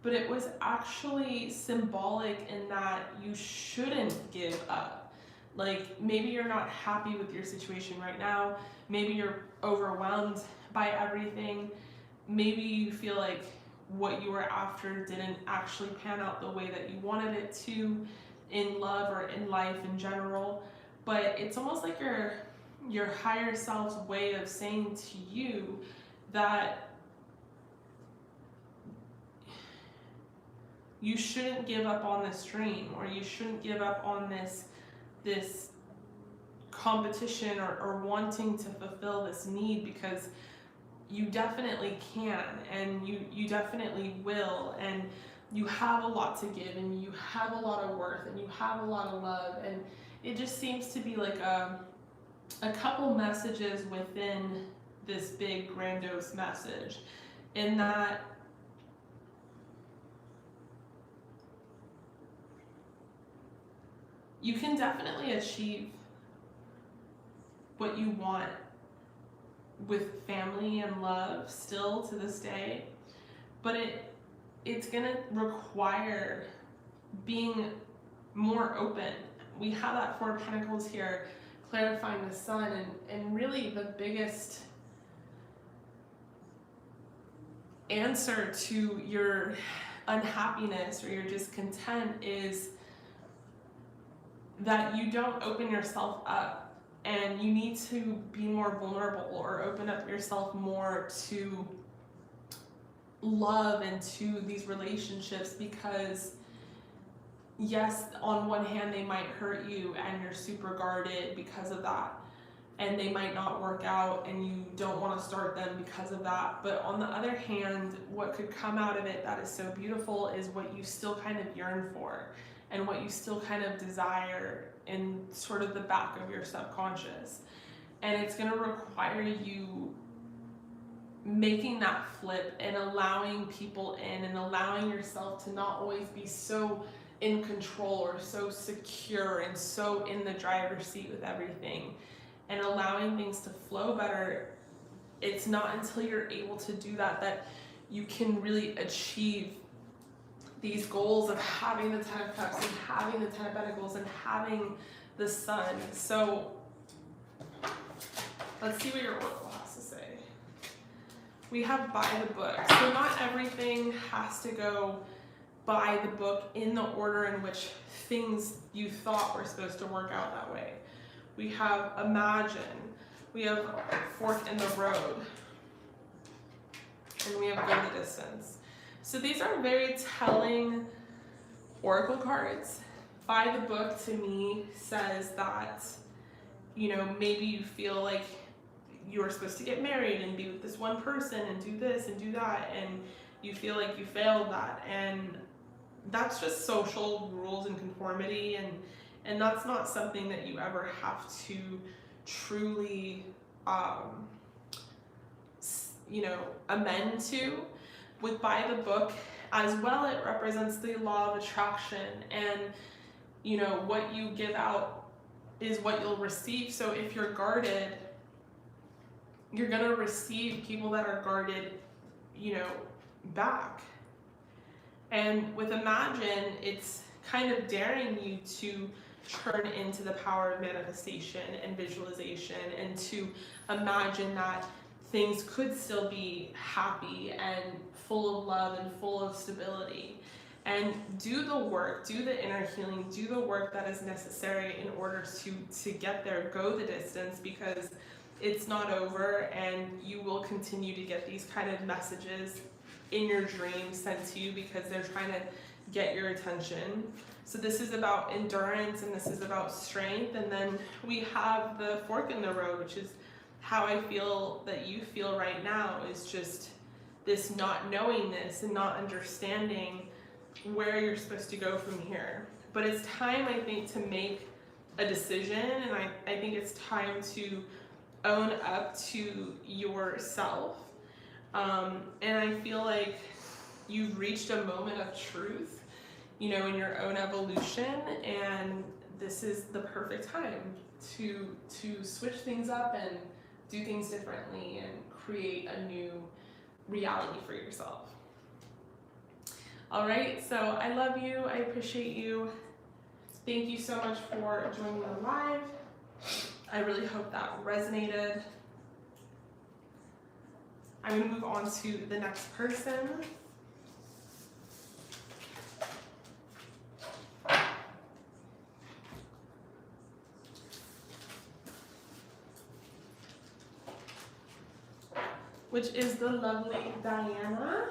but it was actually symbolic in that you shouldn't give up. Like maybe you're not happy with your situation right now, maybe you're overwhelmed by everything, maybe you feel like what you were after didn't actually pan out the way that you wanted it to in love or in life in general, but it's almost like your higher self's way of saying to you that you shouldn't give up on this dream, or you shouldn't give up on this competition or wanting to fulfill this need, because you definitely can, and you definitely will, and you have a lot to give, and you have a lot of worth, and you have a lot of love. And it just seems to be like a couple messages within this big grandiose message, in that you can definitely achieve what you want with family and love still to this day. but it's gonna require being more open. We have that Four of Pentacles here, clarifying the Sun, and really the biggest answer to your unhappiness or your discontent is that you don't open yourself up, and you need to be more vulnerable or open up yourself more to love and to these relationships, because yes, on one hand they might hurt you and you're super guarded because of that, and they might not work out and you don't want to start them because of that. But on the other hand, what could come out of it that is so beautiful is what you still kind of yearn for and what you still kind of desire in sort of the back of your subconscious. And it's going to require you making that flip and allowing people in and allowing yourself to not always be so in control or so secure and so in the driver's seat with everything, and allowing things to flow better. It's not until you're able to do that that you can really achieve these goals of having the Ten of Cups and having the Ten of Pentacles and having the Sun. So let's see what your oracle has to say. We have by the book. So not everything has to go by the book in the order in which things you thought were supposed to work out that way. We have imagine, we have fork in the road, and we have go the distance. So these are very telling oracle cards. By the book to me says that, you know, maybe you feel like you were supposed to get married and be with this one person and do this and do that, and you feel like you failed that, and that's just social rules and conformity, and that's not something that you ever have to truly you know, amend to. With by the book as well, it represents the law of attraction, and you know, what you give out is what you'll receive. So if you're guarded, you're gonna receive people that are guarded, you know, back. And with imagine, it's kind of daring you to turn into the power of manifestation and visualization, and to imagine that things could still be happy and full of love and full of stability. And do the work, do the inner healing, do the work that is necessary in order to get there. Go the distance, because it's not over, and you will continue to get these kind of messages in your dreams sent to you, because they're trying to get your attention. So this is about endurance, and this is about strength. And then we have the fork in the road, which is how I feel that you feel right now, is just this not knowingness and not understanding where you're supposed to go from here. But it's time, I think, to make a decision, and I think it's time to own up to yourself. And I feel like you've reached a moment of truth, you know, in your own evolution, and this is the perfect time to switch things up and do things differently and create a new reality for yourself. All right, so I love you, I appreciate you. Thank you so much for joining me live. I really hope that resonated. I'm going to move on to the next person. Which is the lovely Diana.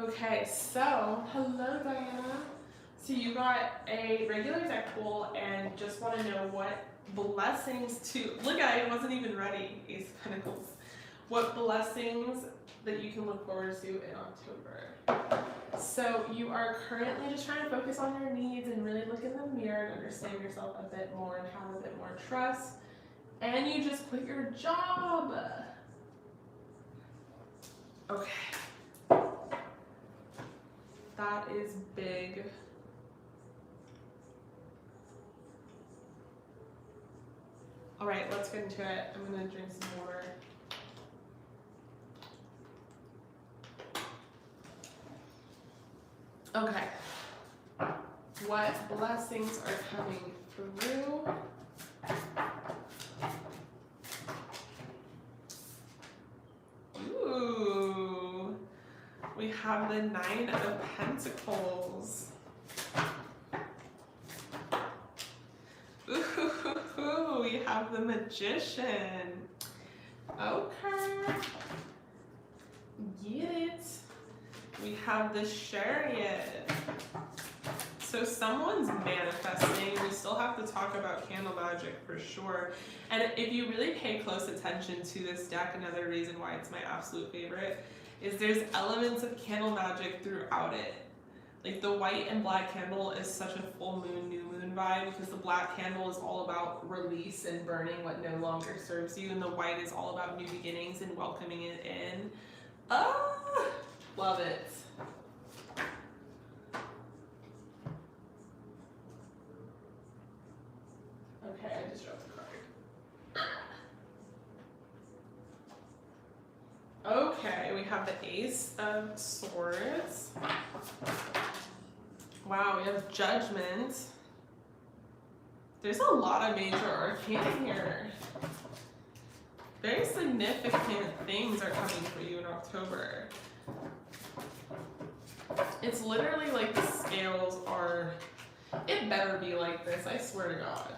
Okay, so hello Diana. So you got a regular deck pool and just want to know what blessings to, look at it, wasn't even ready, Ace of Pentacles. What blessings that you can look forward to in October. So you are currently just trying to focus on your needs and really look in the mirror and understand yourself a bit more and have a bit more trust. And you just quit your job. Okay. That is big. All right, let's get into it. I'm gonna drink some water. Okay. What blessings are coming through? Ooh. We have the 9 of Pentacles. Ooh, we have the Magician. Okay. Get it. We have the Chariot. So someone's manifesting. We still have to talk about candle magic for sure. And if you really pay close attention to this deck, another reason why it's my absolute favorite is there's elements of candle magic throughout it. Like the white and black candle is such a full moon, new moon vibe because the black candle is all about release and burning what no longer serves you, and the white is all about new beginnings and welcoming it in. Oh, love it. Okay, I just dropped the card. Okay, we have the Ace of Swords. Wow, we have Judgment. There's a lot of major arcana here. Very significant things are coming for you in October. It's literally like the scales are, it better be like this, I swear to God.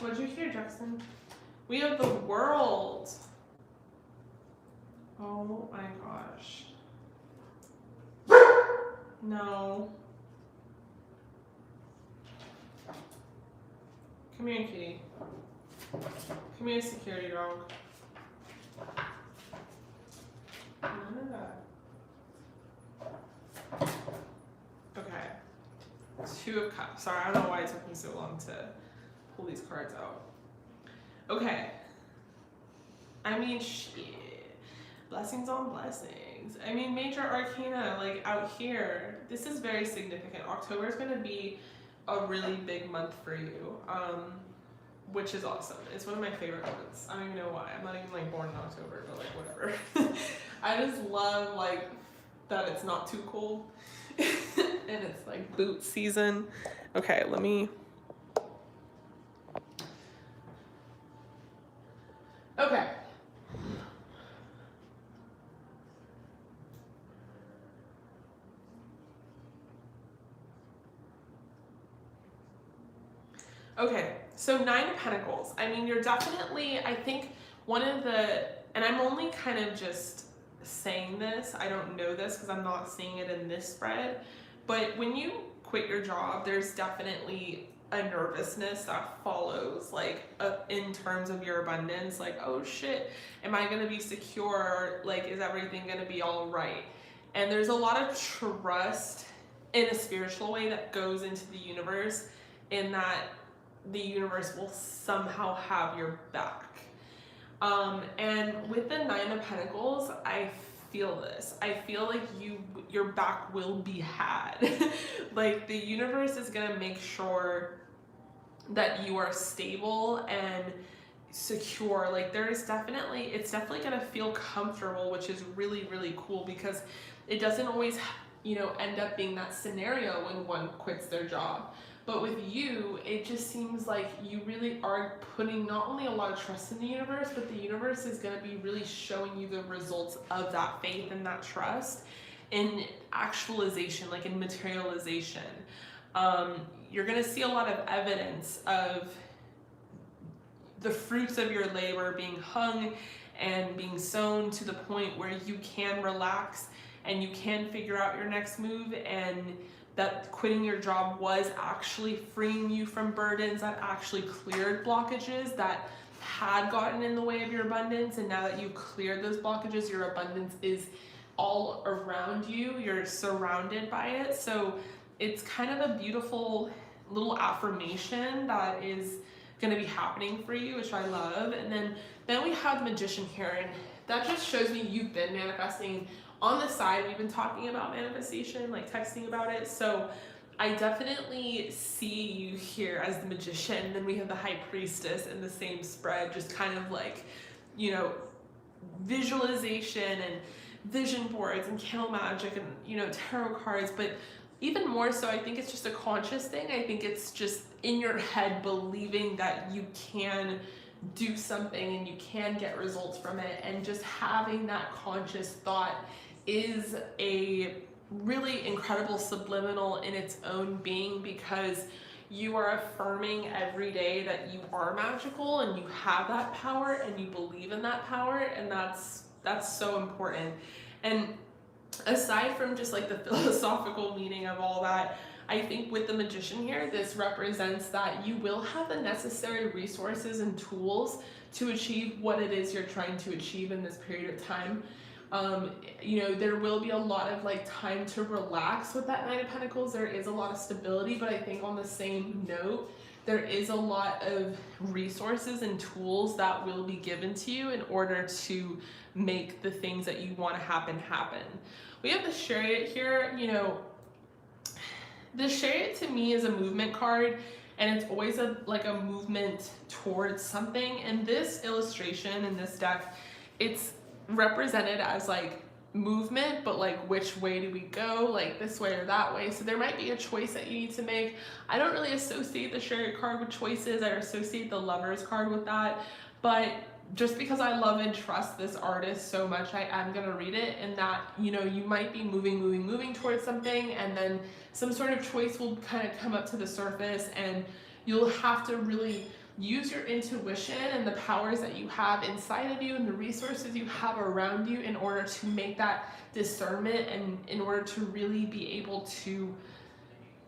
What'd you hear, Jackson? We have the World. Oh my gosh. No. Come here, kitty. Come here, security dog. None of that. Okay. 2 of Cups. Sorry, I don't know why it took me so long to pull these cards out. Okay. I mean, shit. Blessings on blessings. I mean, major arcana, like out here, this is very significant. October is going to be a really big month for you, which is awesome. It's one of my favorite months. I don't even know why. I'm not even like born in October, but like whatever. I just love like that it's not too cold and it's like boot season. Okay, let me. Okay. Okay, so 9 of Pentacles. I mean, you're definitely, I think one of the, and I'm only kind of just saying this, I don't know this because I'm not seeing it in this spread, but when you quit your job, there's definitely a nervousness that follows, like in terms of your abundance, like, oh shit, am I gonna be secure? Like, is everything gonna be all right? And there's a lot of trust in a spiritual way that goes into the universe, in that the universe will somehow have your back. And with the 9 of Pentacles, I feel this. I feel like your back will be had. Like the universe is gonna make sure that you are stable and secure. Like it's definitely gonna feel comfortable, which is really, really cool, because it doesn't always, end up being that scenario when one quits their job. But with you, it just seems like you really are putting not only a lot of trust in the universe, but the universe is going to be really showing you the results of that faith and that trust in actualization, like in materialization. You're going to see a lot of evidence of the fruits of your labor being hung and being sown to the point where you can relax and you can figure out your next move, and that quitting your job was actually freeing you from burdens, that actually cleared blockages that had gotten in the way of your abundance. And now that you've cleared those blockages, your abundance is all around you. You're surrounded by it. So it's kind of a beautiful little affirmation that is going to be happening for you, which I love. And then we have the Magician here, and that just shows me you've been manifesting. On the side, we've been talking about manifestation, like texting about it. So I definitely see you here as the Magician. Then we have the High Priestess in the same spread, just kind of like, you know, visualization and vision boards and candle magic and, you know, tarot cards. But even more so, I think it's just a conscious thing. I think it's just in your head believing that you can do something and you can get results from it, and just having that conscious thought is a really incredible subliminal in its own being, because you are affirming every day that you are magical and you have that power and you believe in that power, and that's so important. And aside from just like the philosophical meaning of all that, I think with the Magician here, this represents that you will have the necessary resources and tools to achieve what it is you're trying to achieve in this period of time. You know, there will be a lot of like time to relax with that Nine of Pentacles. There is a lot of stability, but I think on the same note, there is a lot of resources and tools that will be given to you in order to make the things that you want to happen. We have the Chariot here. You know, the Chariot to me is a movement card, and it's always like a movement towards something. And this illustration in this deck, it's represented as like movement, but like which way do we go, like this way or that way. So there might be a choice that you need to make. I don't really associate the Chariot card with choices. I associate the Lovers card with that, but just because I love and trust this artist so much, I am gonna read it, and that, you know, you might be moving towards something, and then some sort of choice will kind of come up to the surface, and you'll have to really use your intuition and the powers that you have inside of you and the resources you have around you in order to make that discernment, and in order to really be able to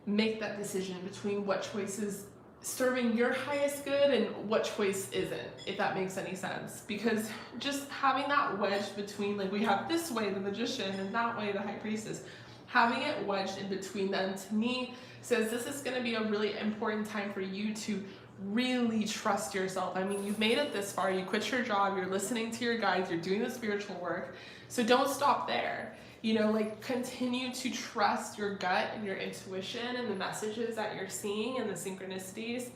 make that decision between what choice is serving your highest good and what choice isn't, if that makes any sense. Because just having that wedged between, like we have this way the Magician and that way the High Priestess, having it wedged in between them, to me says this is going to be a really important time for you to really trust yourself. I mean, you've made it this far, you quit your job, you're listening to your guides, you're doing the spiritual work, so don't stop there. You know, like, continue to trust your gut and your intuition and the messages that you're seeing and the synchronicities,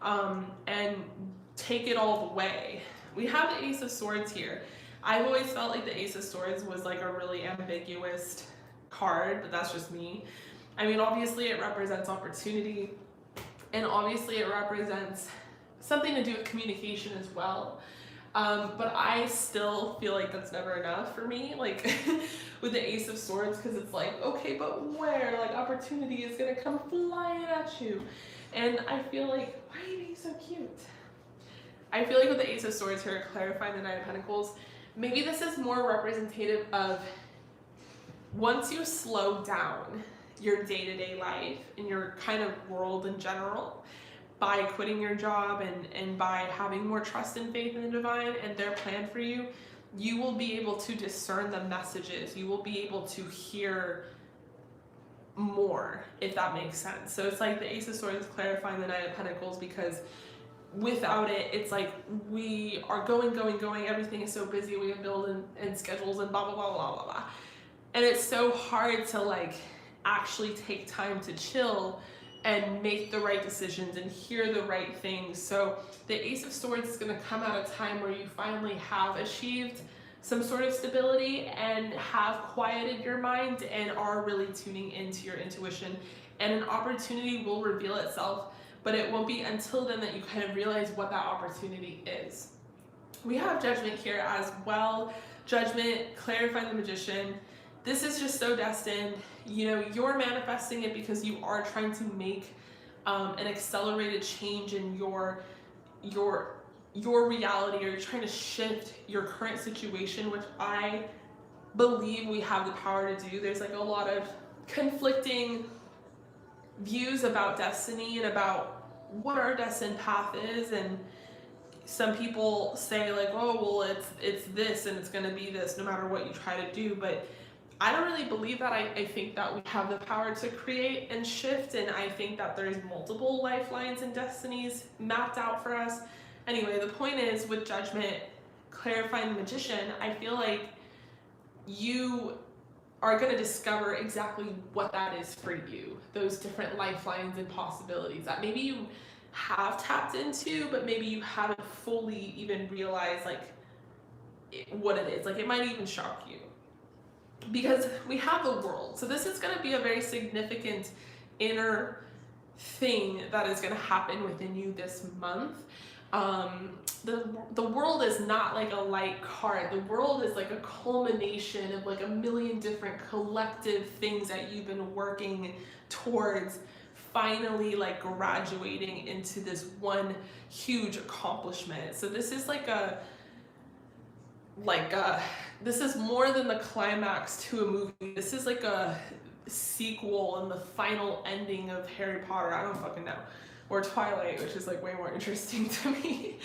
and take it all the way. We have the Ace of Swords here. I've always felt like the Ace of Swords was like a really ambiguous card, but that's just me. I mean, obviously it represents opportunity, and obviously it represents something to do with communication as well. But I still feel like that's never enough for me, like with the Ace of Swords, because it's like, okay, but where? Like, opportunity is gonna come flying at you. And I feel like, why are you being so cute? I feel like with the Ace of Swords here, clarifying the Nine of Pentacles, maybe this is more representative of once you slow down your day-to-day life and your kind of world in general, by quitting your job and by having more trust and faith in the divine and their plan for you, you will be able to discern the messages. You will be able to hear more, if that makes sense. So it's like the Ace of Swords clarifying the Nine of Pentacles, because without it, it's like we are going, everything is so busy, we have bills and schedules and blah, blah, blah, blah, blah, blah. And it's so hard to like actually take time to chill and make the right decisions and hear the right things. So the Ace of Swords is going to come at a time where you finally have achieved some sort of stability and have quieted your mind and are really tuning into your intuition, and an opportunity will reveal itself, but it won't be until then that you kind of realize what that opportunity is. We have Judgment here as well. Judgment, clarifying the Magician. This is just so destined. You know, you're manifesting it because you are trying to make an accelerated change in your reality, or you're trying to shift your current situation, which I believe we have the power to do. There's like a lot of conflicting views about destiny and about what our destined path is, and some people say like, oh well, it's this and it's going to be this no matter what you try to do. But I don't really believe that. I think that we have the power to create and shift, and I think that there's multiple lifelines and destinies mapped out for us. Anyway, the point is, with Judgment, clarifying the Magician, I feel like you are going to discover exactly what that is for you, those different lifelines and possibilities that maybe you have tapped into, but maybe you haven't fully even realized like what it is. Like, it might even shock you, because we have the World. So this is going to be a very significant inner thing that is going to happen within you this month. The World is not like a light card. The World is like a culmination of like a million different collective things that you've been working towards finally like graduating into this one huge accomplishment. So this is this is more than the climax to a movie. This is like a sequel and the final ending of Harry Potter. I don't fucking know. Or Twilight, which is like way more interesting to me.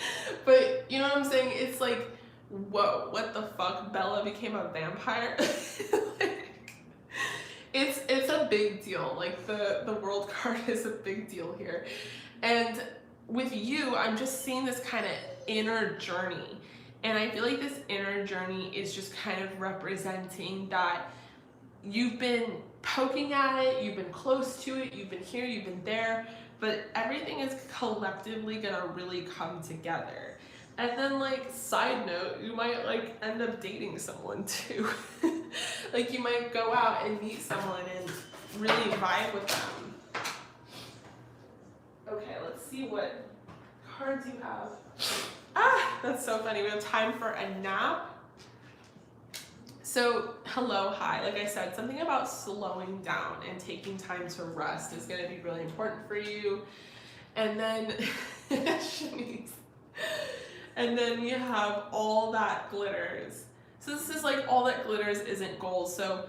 But you know what I'm saying? It's like, whoa, what the fuck? Bella became a vampire? Like, it's a big deal. Like, the World card is a big deal here. And with you, I'm just seeing this kind of inner journey. And I feel like this inner journey is just kind of representing that you've been poking at it, you've been close to it, you've been here, you've been there, but everything is collectively gonna really come together. And then, like, side note, you might like end up dating someone too. Like, you might go out and meet someone and really vibe with them. Okay, let's see what cards you have. Ah, that's so funny. We have time for a nap. So, hello, hi. Like I said, something about slowing down and taking time to rest is going to be really important for you. And then, Shanice. And then you have all that glitters. So this is like all that glitters isn't gold. So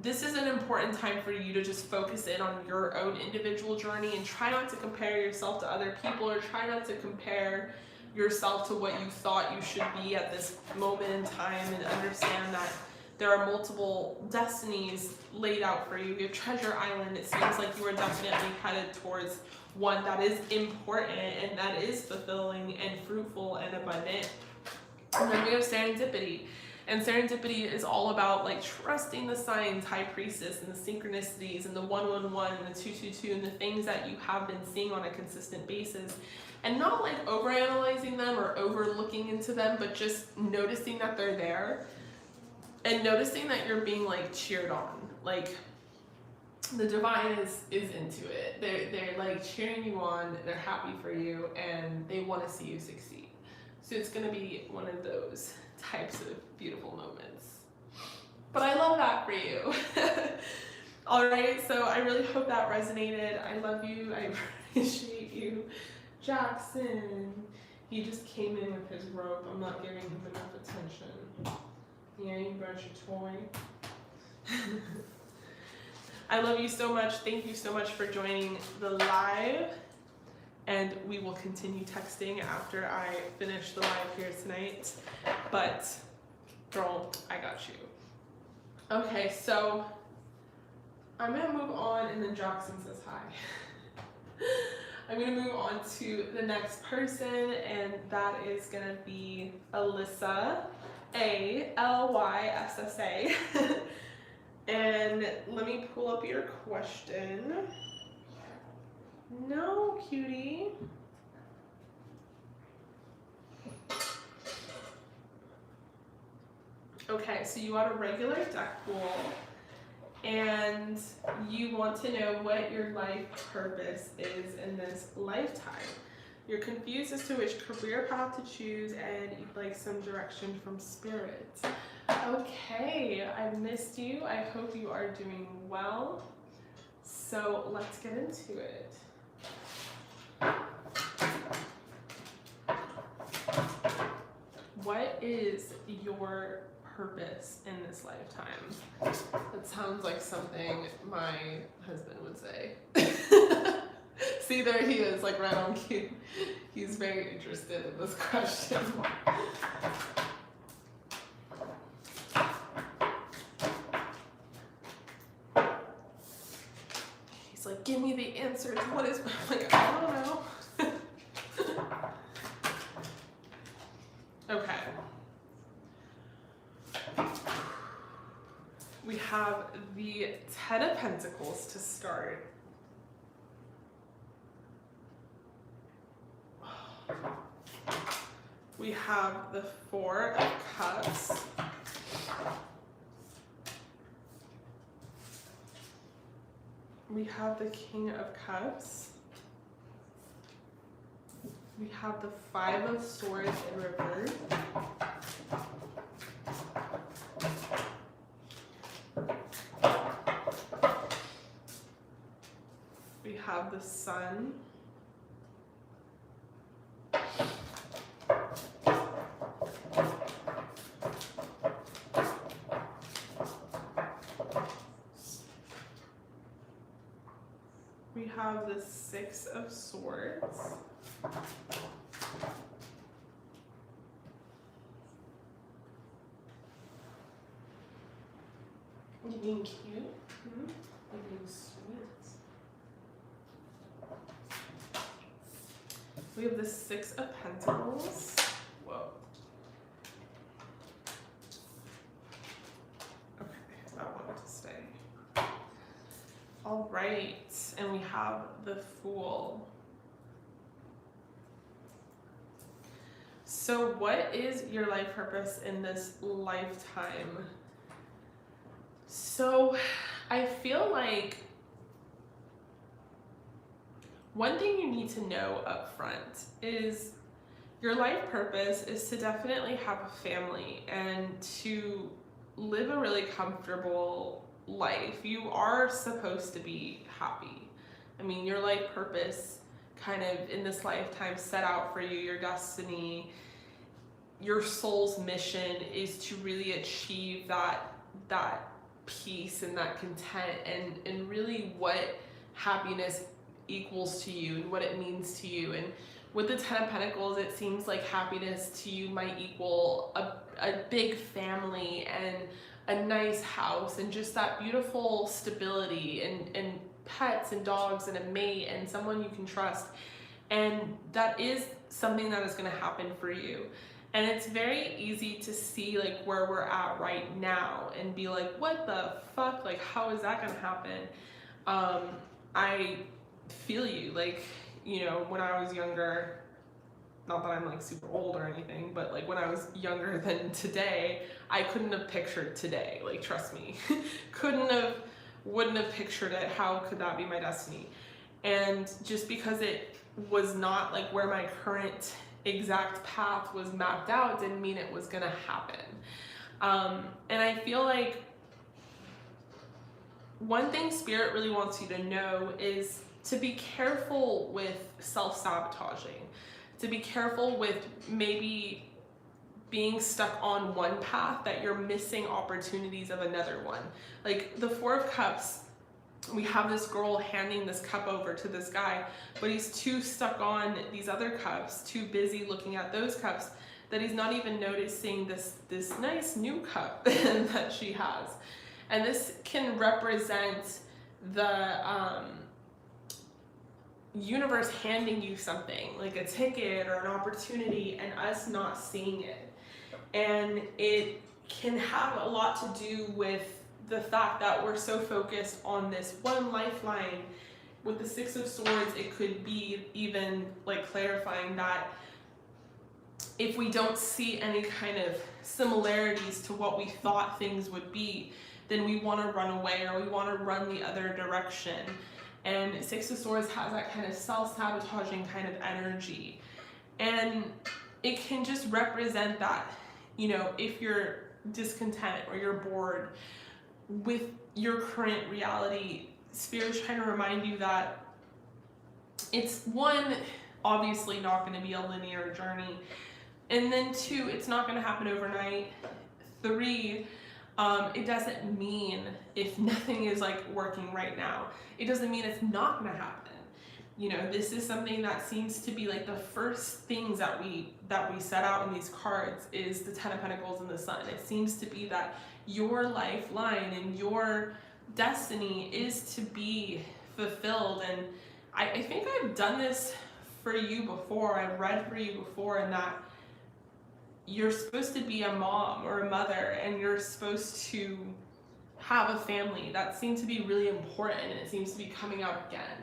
this is an important time for you to just focus in on your own individual journey and try not to compare yourself to other people, or try not to compare yourself to what you thought you should be at this moment in time, and understand that there are multiple destinies laid out for you. We have Treasure Island. It seems like you are definitely headed towards one that is important and that is fulfilling and fruitful and abundant. And then we have Serendipity. And serendipity is all about like trusting the signs, High Priestess, and the synchronicities, and the 111 and the 222, and the things that you have been seeing on a consistent basis. And not like overanalyzing them or overlooking into them, but just noticing that they're there. And noticing that you're being like cheered on. Like, the divine is into it. They're like cheering you on, they're happy for you, and they want to see you succeed. So it's gonna be one of those types of beautiful moments. But I love that for you. Alright, so I really hope that resonated. I love you, I appreciate you. Jackson, he just came in with his rope. I'm not giving him enough attention. Yeah, you brought your toy. I love you so much. Thank you so much for joining the live. And we will continue texting after I finish the live here tonight. But, girl, I got you. Okay, so I'm going to move on, and then Jackson says hi. I'm going to move on to the next person, and that is going to be ALYSAA. ALYSSA. And let me pull up your question. No, cutie. Okay, so you got a regular deck pool, and you want to know what your life purpose is in this lifetime. You're confused as to which career path to choose, and you'd like some direction from spirit. Okay, I've missed you. I hope you are doing well. So let's get into it. What is your purpose in this lifetime? That sounds like something my husband would say. See, there he is, like right on cue. He's very interested in this question. He's like, give me the answers. What is, I'm like, I don't know. Okay. We have the Ten of Pentacles to start. We have the Four of Cups. We have the King of Cups. We have the Five of Swords in reverse. We have the Sun. We have the Six of Swords. You being cute? Hmm? You being sweet? We have the Six of Pentacles. Whoa. Okay, that wanted to stay. All right, and we have the Fool. So what is your life purpose in this lifetime? So I feel like one thing you need to know up front is your life purpose is to definitely have a family and to live a really comfortable life. You are supposed to be happy. I mean, your life purpose kind of in this lifetime set out for you, your destiny, your soul's mission is to really achieve that peace and that content and really what happiness equals to you and what it means to you. And with the Ten of Pentacles, it seems like happiness to you might equal a big family and a nice house and just that beautiful stability and pets and dogs and a mate and someone you can trust. And that is something that is going to happen for you. And it's very easy to see like where we're at right now and be like, what the fuck? Like, how is that going to happen? I feel you. Like, you know, when I was younger, not that I'm like super old or anything, but like when I was younger than today, I couldn't have pictured today. Like, trust me, wouldn't have pictured it. How could that be my destiny? And just because it was not like where my current exact path was mapped out didn't mean it was gonna happen. And I feel like one thing Spirit really wants you to know is to be careful with self-sabotaging, to be careful with maybe being stuck on one path that you're missing opportunities of another one. Like the Four of Cups, we have this girl handing this cup over to this guy, but he's too stuck on these other cups, too busy looking at those cups, that he's not even noticing this nice new cup that she has. And this can represent the universe handing you something, like a ticket or an opportunity, and us not seeing it. And it can have a lot to do with the fact that we're so focused on this one lifeline. With the Six of Swords, it could be even like clarifying that if we don't see any kind of similarities to what we thought things would be, then we want to run away or we want to run the other direction. And Six of Swords has that kind of self-sabotaging kind of energy. And it can just represent that, you know, if you're discontent or you're bored with your current reality, Spirit's trying to remind you that it's one, obviously not going to be a linear journey. And then two, it's not going to happen overnight. Three, it doesn't mean if nothing is like working right now, it doesn't mean it's not going to happen. You know, this is something that seems to be like the first things that we set out in these cards is the Ten of Pentacles and the Sun. It seems to be that your lifeline and your destiny is to be fulfilled. And I think I've done this for you before. I've read for you before, and that you're supposed to be a mom or a mother, and you're supposed to have a family. That seems to be really important, and it seems to be coming out again.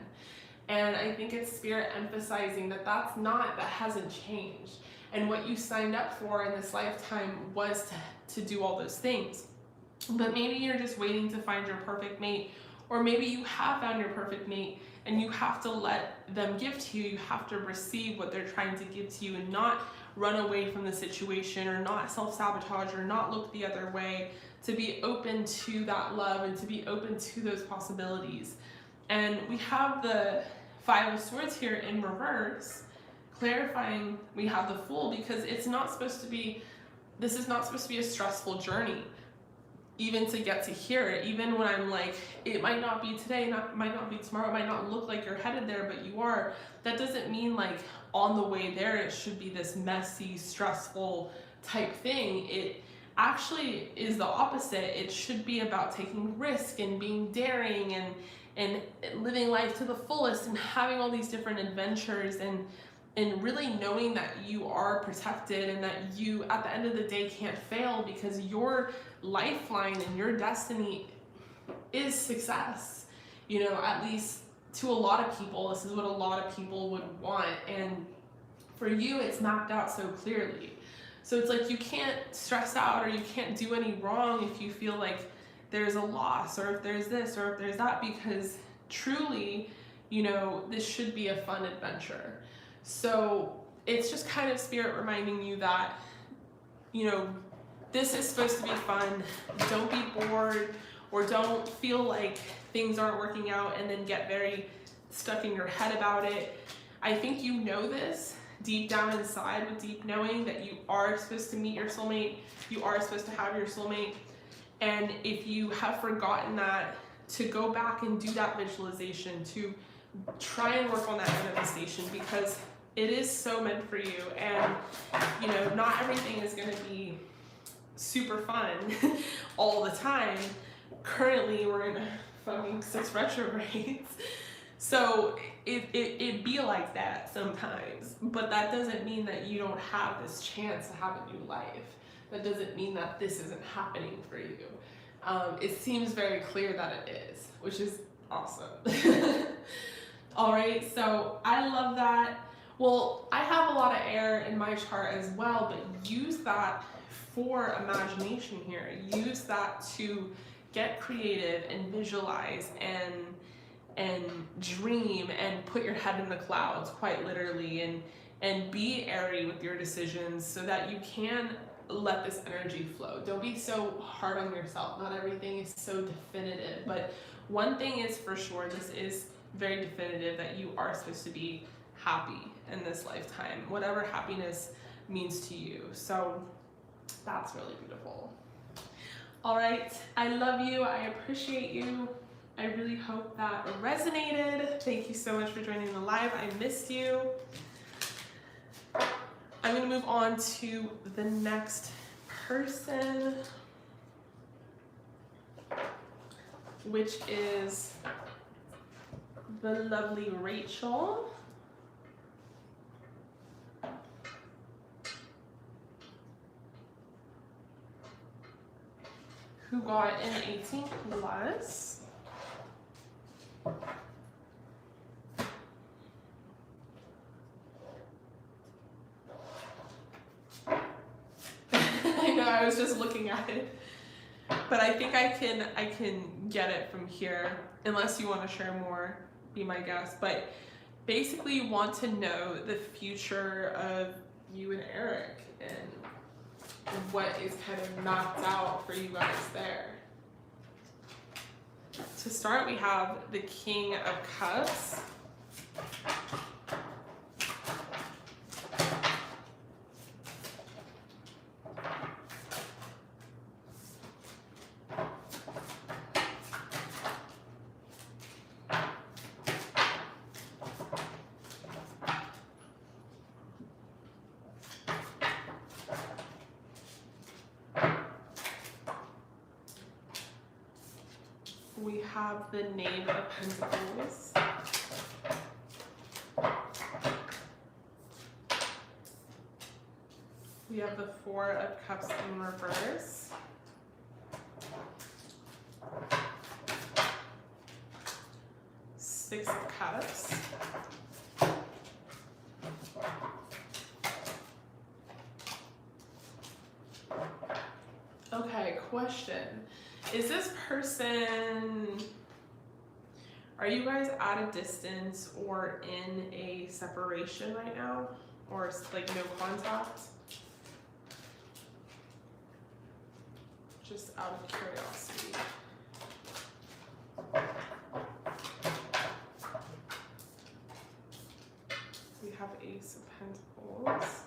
And I think it's Spirit emphasizing that that hasn't changed. And what you signed up for in this lifetime was to do all those things. But maybe you're just waiting to find your perfect mate, or maybe you have found your perfect mate and you have to let them give to you. You have to receive what they're trying to give to you, and not run away from the situation, or not self-sabotage, or not look the other way, to be open to that love and to be open to those possibilities. And we have the Five of Swords here in reverse, clarifying we have the Fool, because this is not supposed to be a stressful journey, even to get to here. Even when I'm like, it might not be today, might not be tomorrow, it might not look like you're headed there, but you are. That doesn't mean like on the way there it should be this messy, stressful type thing. It actually is the opposite. It should be about taking risk and being daring and living life to the fullest, and having all these different adventures, and really knowing that you are protected, and that you at the end of the day can't fail, because your lifeline and your destiny is success. You know, at least to a lot of people, this is what a lot of people would want, and for you it's mapped out so clearly. So it's like you can't stress out, or you can't do any wrong if you feel like there's a loss, or if there's this, or if there's that, because truly, you know, this should be a fun adventure. So it's just kind of Spirit reminding you that, you know, this is supposed to be fun. Don't be bored, or don't feel like things aren't working out and then get very stuck in your head about it. I think you know this deep down inside, with deep knowing, that you are supposed to meet your soulmate. You are supposed to have your soulmate. And if you have forgotten that, to go back and do that visualization, to try and work on that manifestation, because it is so meant for you. And you know, not everything is going to be super fun all the time. Currently we're in fucking 6 retrogrades, so it be like that sometimes, but that doesn't mean that you don't have this chance to have a new life. That doesn't mean that this isn't happening for you. It seems very clear that it is, which is awesome. All right, so I love that. Well, I have a lot of air in my chart as well, but use that for imagination here. Use that to get creative and visualize and dream and put your head in the clouds, quite literally, and be airy with your decisions, so that you can let this energy flow. Don't be so hard on yourself. Not everything is so definitive, but one thing is for sure, this is very definitive, that you are supposed to be happy in this lifetime, whatever happiness means to you. So that's really beautiful. All right, I love you. I appreciate you. I really hope that resonated. Thank you so much for joining the live. I missed you. I'm going to move on to the next person, which is the lovely Rachel. Who got an 18 plus. I know, I was just looking at it, but I think I can get it from here, unless you want to share more, be my guest. But basically you want to know the future of you and Eric, and what is kind of mapped out for you guys there. To start, we have the King of Cups. We have the Knave of Pentacles. We have the Four of Cups in reverse. Six of Cups. Okay, question. Is this person, are you guys at a distance or in a separation right now? Or like no contact? Just out of curiosity. We have Ace of Pentacles.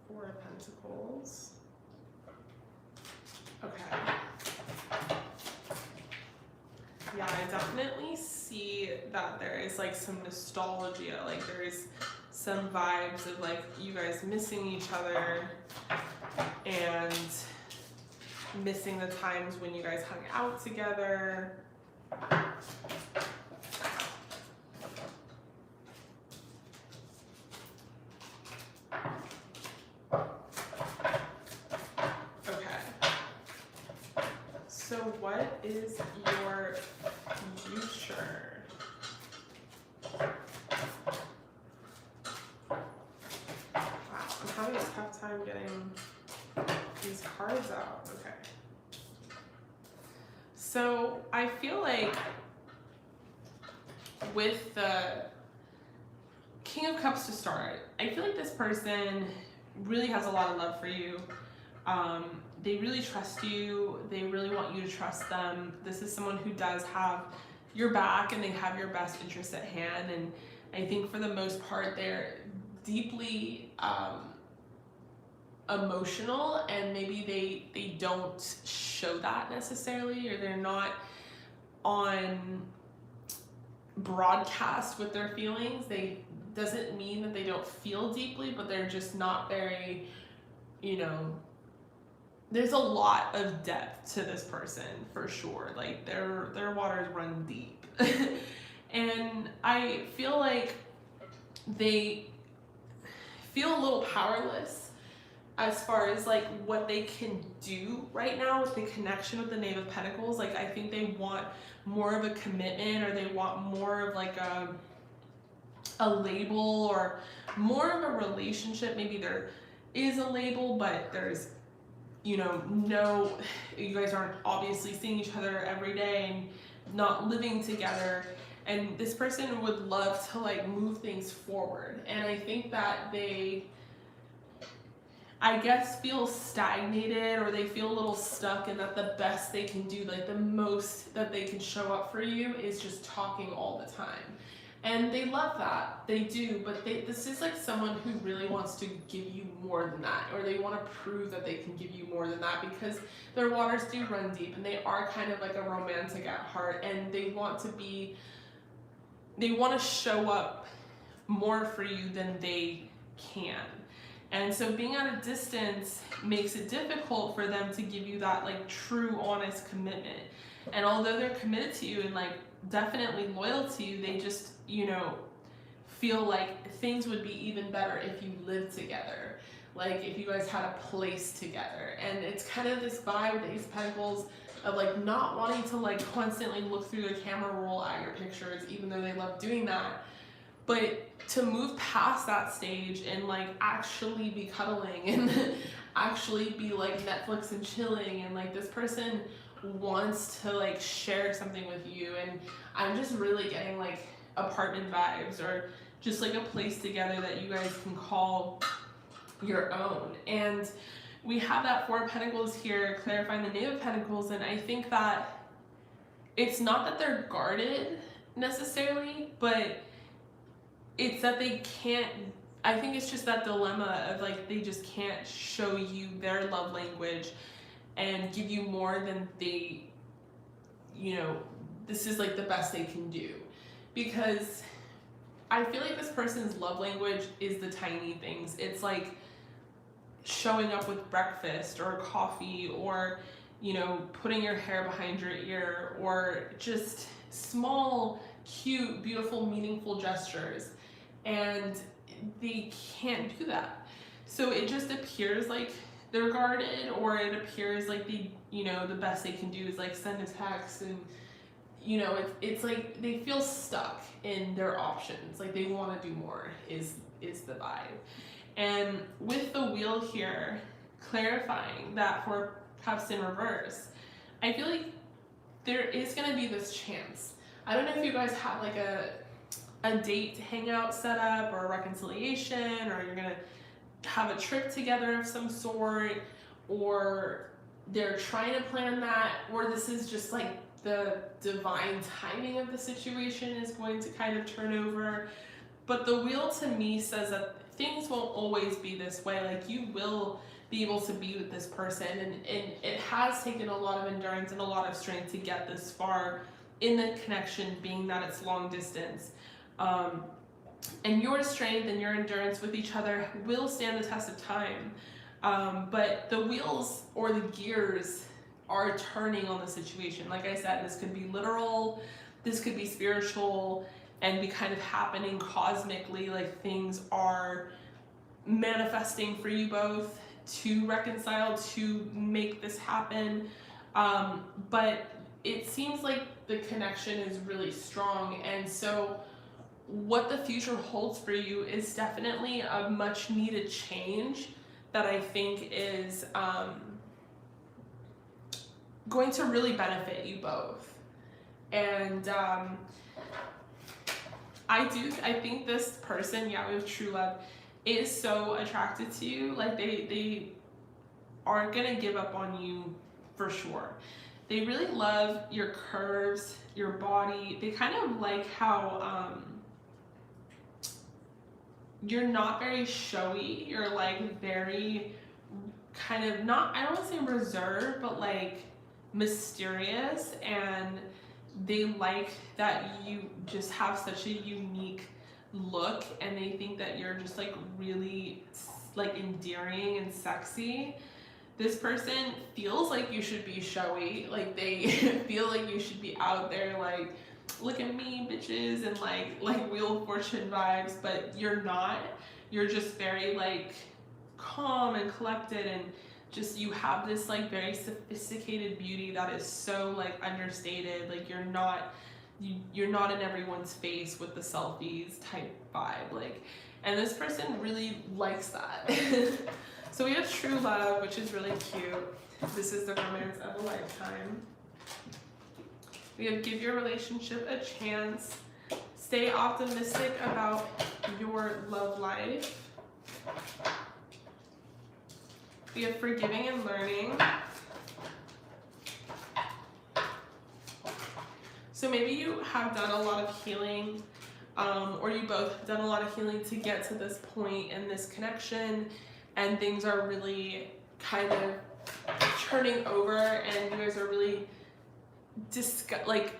Four of Pentacles. Okay. Yeah, I definitely see that there is like some nostalgia, like there's some vibes of like you guys missing each other and missing the times when you guys hung out together. Okay. So what is your future? Wow, I'm having a tough time getting these cards out. Okay. So I feel like with the King of Cups to start, I feel like this person really has a lot of love for you. They really trust you. They really want you to trust them. This is someone who does have your back and they have your best interest at hand. And I think for the most part, they're deeply emotional, and maybe they don't show that necessarily, or they're not on broadcast with their feelings. They doesn't mean that they don't feel deeply, but they're just not very, you know, there's a lot of depth to this person for sure. Like their waters run deep. And I feel like they feel a little powerless as far as like what they can do right now with the connection with the Knave of Pentacles. Like I think they want more of a commitment, or they want more of like a label, or more of a relationship. Maybe there is a label, but there's, you know, no, you guys aren't obviously seeing each other every day and not living together. And this person would love to like move things forward. And I think that they, I guess, feel stagnated, or they feel a little stuck, and that the best they can do, like the most that they can show up for you, is just talking all the time. And they love that, they do, but this is like someone who really wants to give you more than that, or they want to prove that they can give you more than that, because their waters do run deep, and they are kind of like a romantic at heart, and they want to show up more for you than they can. And so being at a distance makes it difficult for them to give you that like true, honest commitment. And although they're committed to you and like definitely loyal to you, they just, you know, feel like things would be even better if you lived together. Like if you guys had a place together. And it's kind of this vibe with Ace of Pentacles of like not wanting to like constantly look through their camera roll at your pictures, even though they love doing that. But to move past that stage and like actually be cuddling and actually be like Netflix and chilling, and like this person wants to like share something with you. And I'm just really getting like apartment vibes, or just like a place together that you guys can call your own. And we have that Four of Pentacles here clarifying the Knave of Pentacles, and I think that it's not that they're guarded necessarily, but it's that they can't, I think it's just that dilemma of like they just can't show you their love language and give you more than they, you know, this is like the best they can do. Because I feel like this person's love language is the tiny things. It's like showing up with breakfast or coffee, or, you know, putting your hair behind your ear, or just small, cute, beautiful, meaningful gestures. And they can't do that. So it just appears like they're guarded, or it appears like they, you know, the best they can do is like send a text, and, you know, it's like they feel stuck in their options. Like they want to do more is the vibe. And with the wheel here, clarifying that for cups in reverse, I feel like there is going to be this chance. I don't know if you guys have like a date hangout set up, or a reconciliation, or you're going to have a trip together of some sort, or they're trying to plan that, or this is just like the divine timing of the situation is going to kind of turn over. But the wheel to me says that things won't always be this way. Like you will be able to be with this person, and it has taken a lot of endurance and a lot of strength to get this far in the connection, being that it's long distance. And your strength and your endurance with each other will stand the test of time. But the wheels or the gears are turning on the situation. Like I said, this could be literal, this could be spiritual, and be kind of happening cosmically. Like things are manifesting for you both to reconcile, to make this happen. But it seems like the connection is really strong. And so what the future holds for you is definitely a much needed change that I think is going to really benefit you both. And I think this person, yeah, with true love, is so attracted to you. Like they aren't gonna give up on you for sure. They really love your curves, your body. They kind of like how you're not very showy. You're like very kind of not, I don't want to say reserved, but like mysterious. And they like that you just have such a unique look, and they think that you're just like really like endearing and sexy. This person feels like you should be showy. Like they feel like you should be out there like, look at me bitches, and like Wheel of Fortune vibes, but you're not. You're just very like calm and collected, and just you have this like very sophisticated beauty that is so like understated. Like you're not in everyone's face with the selfies type vibe. Like, and this person really likes that. So we have true love, which is really cute. This is the romance of a lifetime. We have give your relationship a chance. Stay optimistic about your love life. We have forgiving and learning. So maybe you have done a lot of healing, or you both have done a lot of healing to get to this point in this connection, and things are really kind of turning over, and you guys are really discovering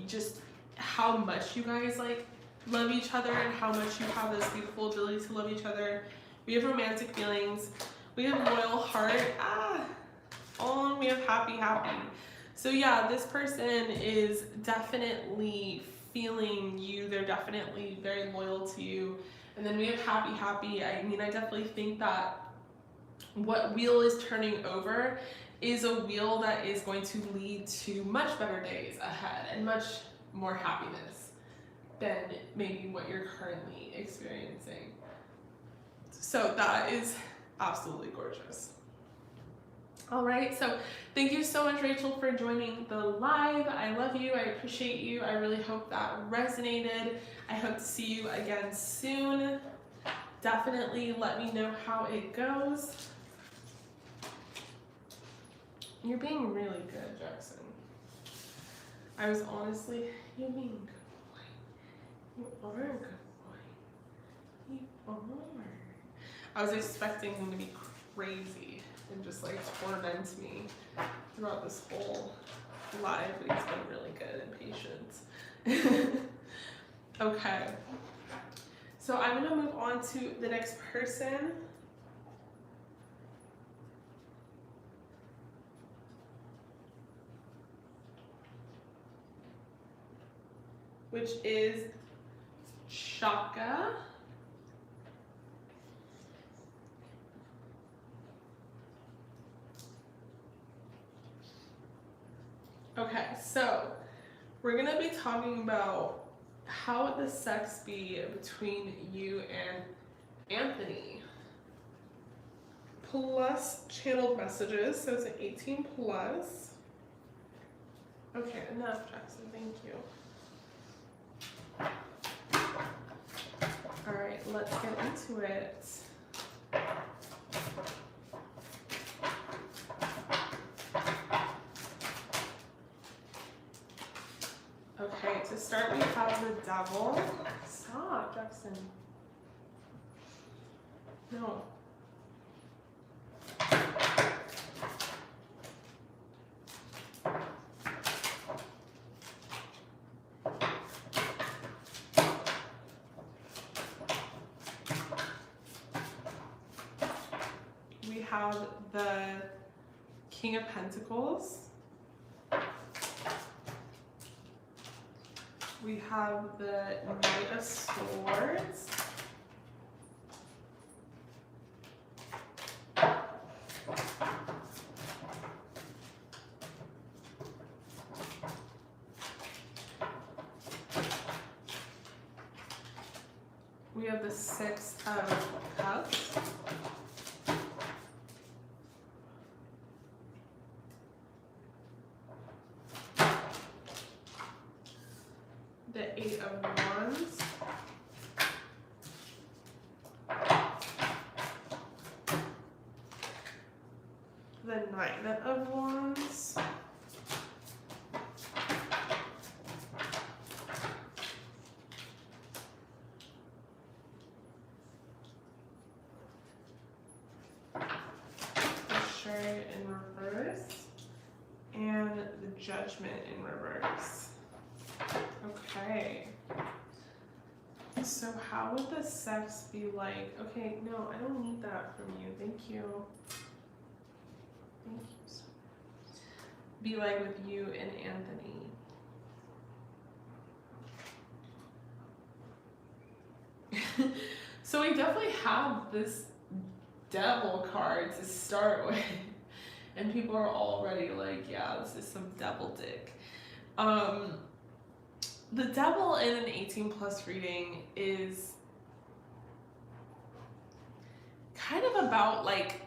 just how much you guys like love each other, and how much you have this beautiful ability to love each other. We have romantic feelings. We have loyal heart. And we have happy. So yeah, this person is definitely feeling you. They're definitely very loyal to you. And then we have happy. I mean, I definitely think that what wheel is turning over is a wheel that is going to lead to much better days ahead and much more happiness than maybe what you're currently experiencing. So that is absolutely gorgeous. All right, so thank you so much, Rachel, for joining the live. I love you. I appreciate you. I really hope that resonated. I hope to see you again soon. Definitely let me know how it goes. You're being really good, Jackson. I was honestly, you're being a good boy. You are a good boy. You are. I was expecting him to be crazy and just like torment me throughout this whole live, but he's been really good and patient. Okay, so I'm gonna move on to the next person. which is CHAKA. Okay, so we're gonna be talking about how would the sex be between you and Anthony. Plus channeled messages, so it's an 18 plus. Okay, enough, Jackson, thank you. All right, let's get into it. Okay, to start we have the devil. Stop, Jackson. No. We have the King of Pentacles. We have the Knight of Swords. We have the Six of Cups. The Eight of Wands. The Nine of Wands. The Chariot in reverse. And the Judgment in reverse. Okay. So how would the sex be like? Okay, no, I don't need that from you. Thank you. Thank you so much. Be like with you and Anthony. So we definitely have this devil card to start with. And people are already like, yeah, this is some devil dick. The devil in an 18 plus reading is kind of about like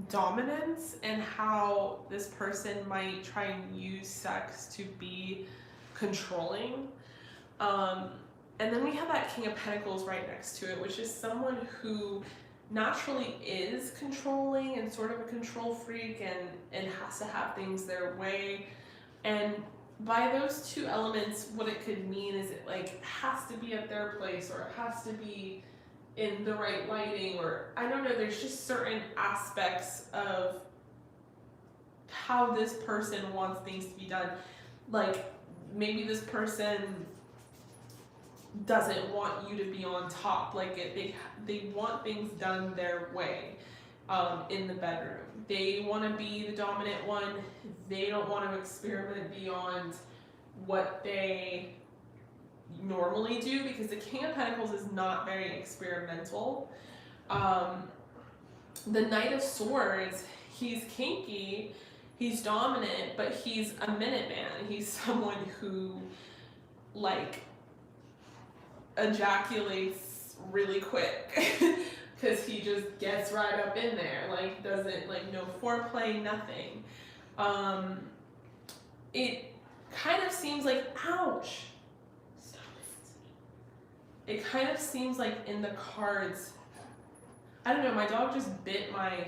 dominance and how this person might try and use sex to be controlling. And then we have that King of Pentacles right next to it, which is someone who naturally is controlling and sort of a control freak and has to have things their way. And by those two elements, what it could mean is it like has to be at their place, or it has to be in the right lighting, or I don't know, there's just certain aspects of how this person wants things to be done. Like maybe this person doesn't want you to be on top, like they want things done their way. In the bedroom, they want to be the dominant one. They don't want to experiment beyond what they normally do, because the King of Pentacles is not very experimental. The Knight of Swords, he's kinky, he's dominant, but he's a Minuteman. He's someone who like ejaculates really quick. Because he just gets right up in there, like doesn't, like no foreplay, nothing. It kind of seems like, ouch, stop it. It kind of seems like in the cards, I don't know, my dog just bit my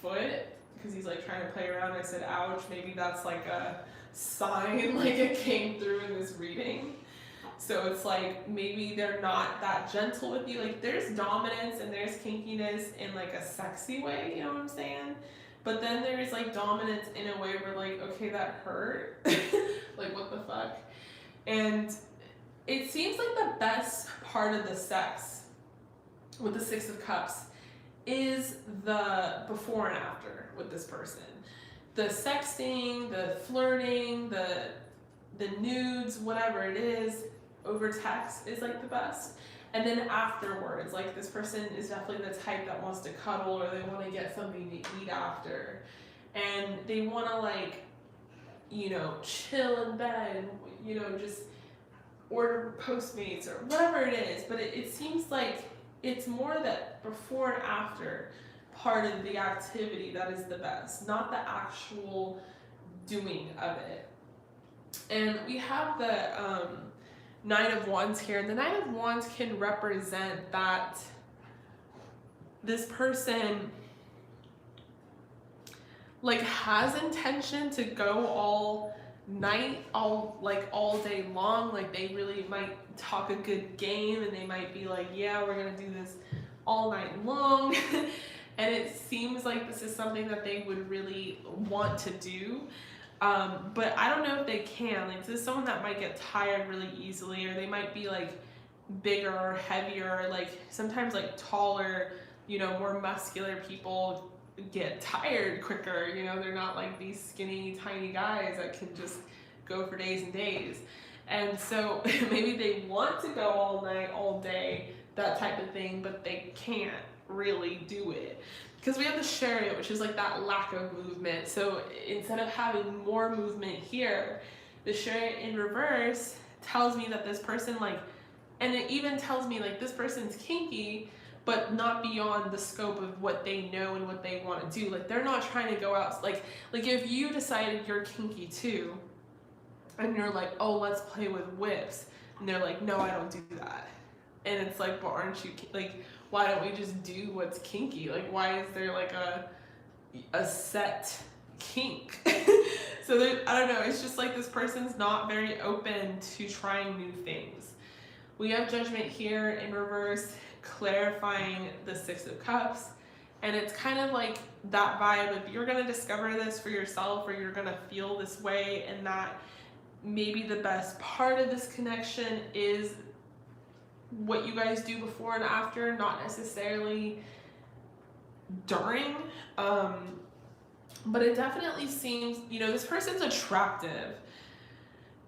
foot because he's like trying to play around. I said, ouch, maybe that's like a sign, like it came through in this reading. So it's like maybe they're not that gentle with you. Like there's dominance and there's kinkiness in like a sexy way, you know what I'm saying? But then there's like dominance in a way where like, okay, that hurt. Like what the fuck? And it seems like the best part of the sex with the Six of Cups is the before and after with this person. The sexting, the flirting, the the nudes, whatever it is, over text is like the best. And then afterwards, like this person is definitely the type that wants to cuddle, or they want to get something to eat after. And they want to like, you know, chill in bed and, you know, just order Postmates or whatever it is. But it seems like it's more that before and after part of the activity that is the best, not the actual doing of it. And we have the Nine of Wands here, and the Nine of Wands can represent that this person like has intention to go all night, all day long. Like they really might talk a good game, and they might be like, yeah, we're gonna do this all night long. And it seems like this is something that they would really want to do. But I don't know if they can. Like, this is someone that might get tired really easily, or they might be like bigger or heavier, or like sometimes like taller, you know, more muscular people get tired quicker. You know, they're not like these skinny, tiny guys that can just go for days and days. And so maybe they want to go all night, all day, that type of thing, but they can't really do it. Because we have the Chariot, which is like that lack of movement. So instead of having more movement here, the Chariot in reverse tells me that this person like, and it even tells me like this person's kinky, but not beyond the scope of what they know and what they want to do. Like they're not trying to go out, like if you decided you're kinky too, and you're like, oh, let's play with whips, and they're like, no, I don't do that. And it's like, but aren't you, like, why don't we just do what's kinky? Like, why is there like a set kink? So there, I don't know, it's just like this person's not very open to trying new things. We have Judgment here in reverse, clarifying the Six of Cups. And it's kind of like that vibe of you're gonna discover this for yourself, or you're gonna feel this way, and that maybe the best part of this connection is what you guys do before and after, not necessarily during. But it definitely seems, you know, this person's attractive.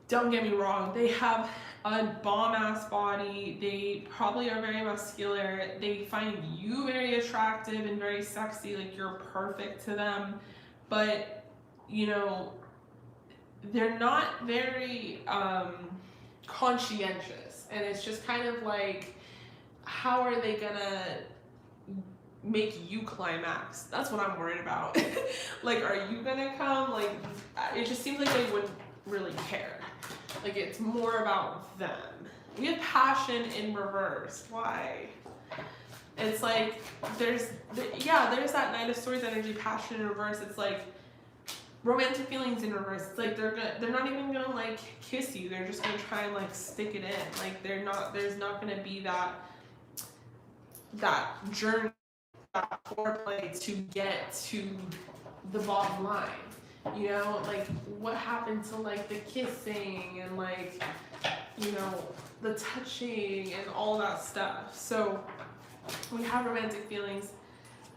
Don't get me wrong, they have a bomb-ass body, they probably are very muscular, they find you very attractive and very sexy, like you're perfect to them, but, you know, they're not very conscientious, and it's just kind of like, how are they gonna make you climax? That's what I'm worried about. Like, are you gonna come? Like, it just seems like they wouldn't really care. Like, it's more about them. We have passion in reverse. Why? It's like, there's that Knight of Swords energy, passion in reverse. It's like romantic feelings in reverse. It's like they're not even gonna like kiss you. They're just gonna try and like stick it in. Like there's not gonna be that journey, that foreplay to get to the bottom line. You know, like what happened to like the kissing and like, you know, the touching and all that stuff. So we have romantic feelings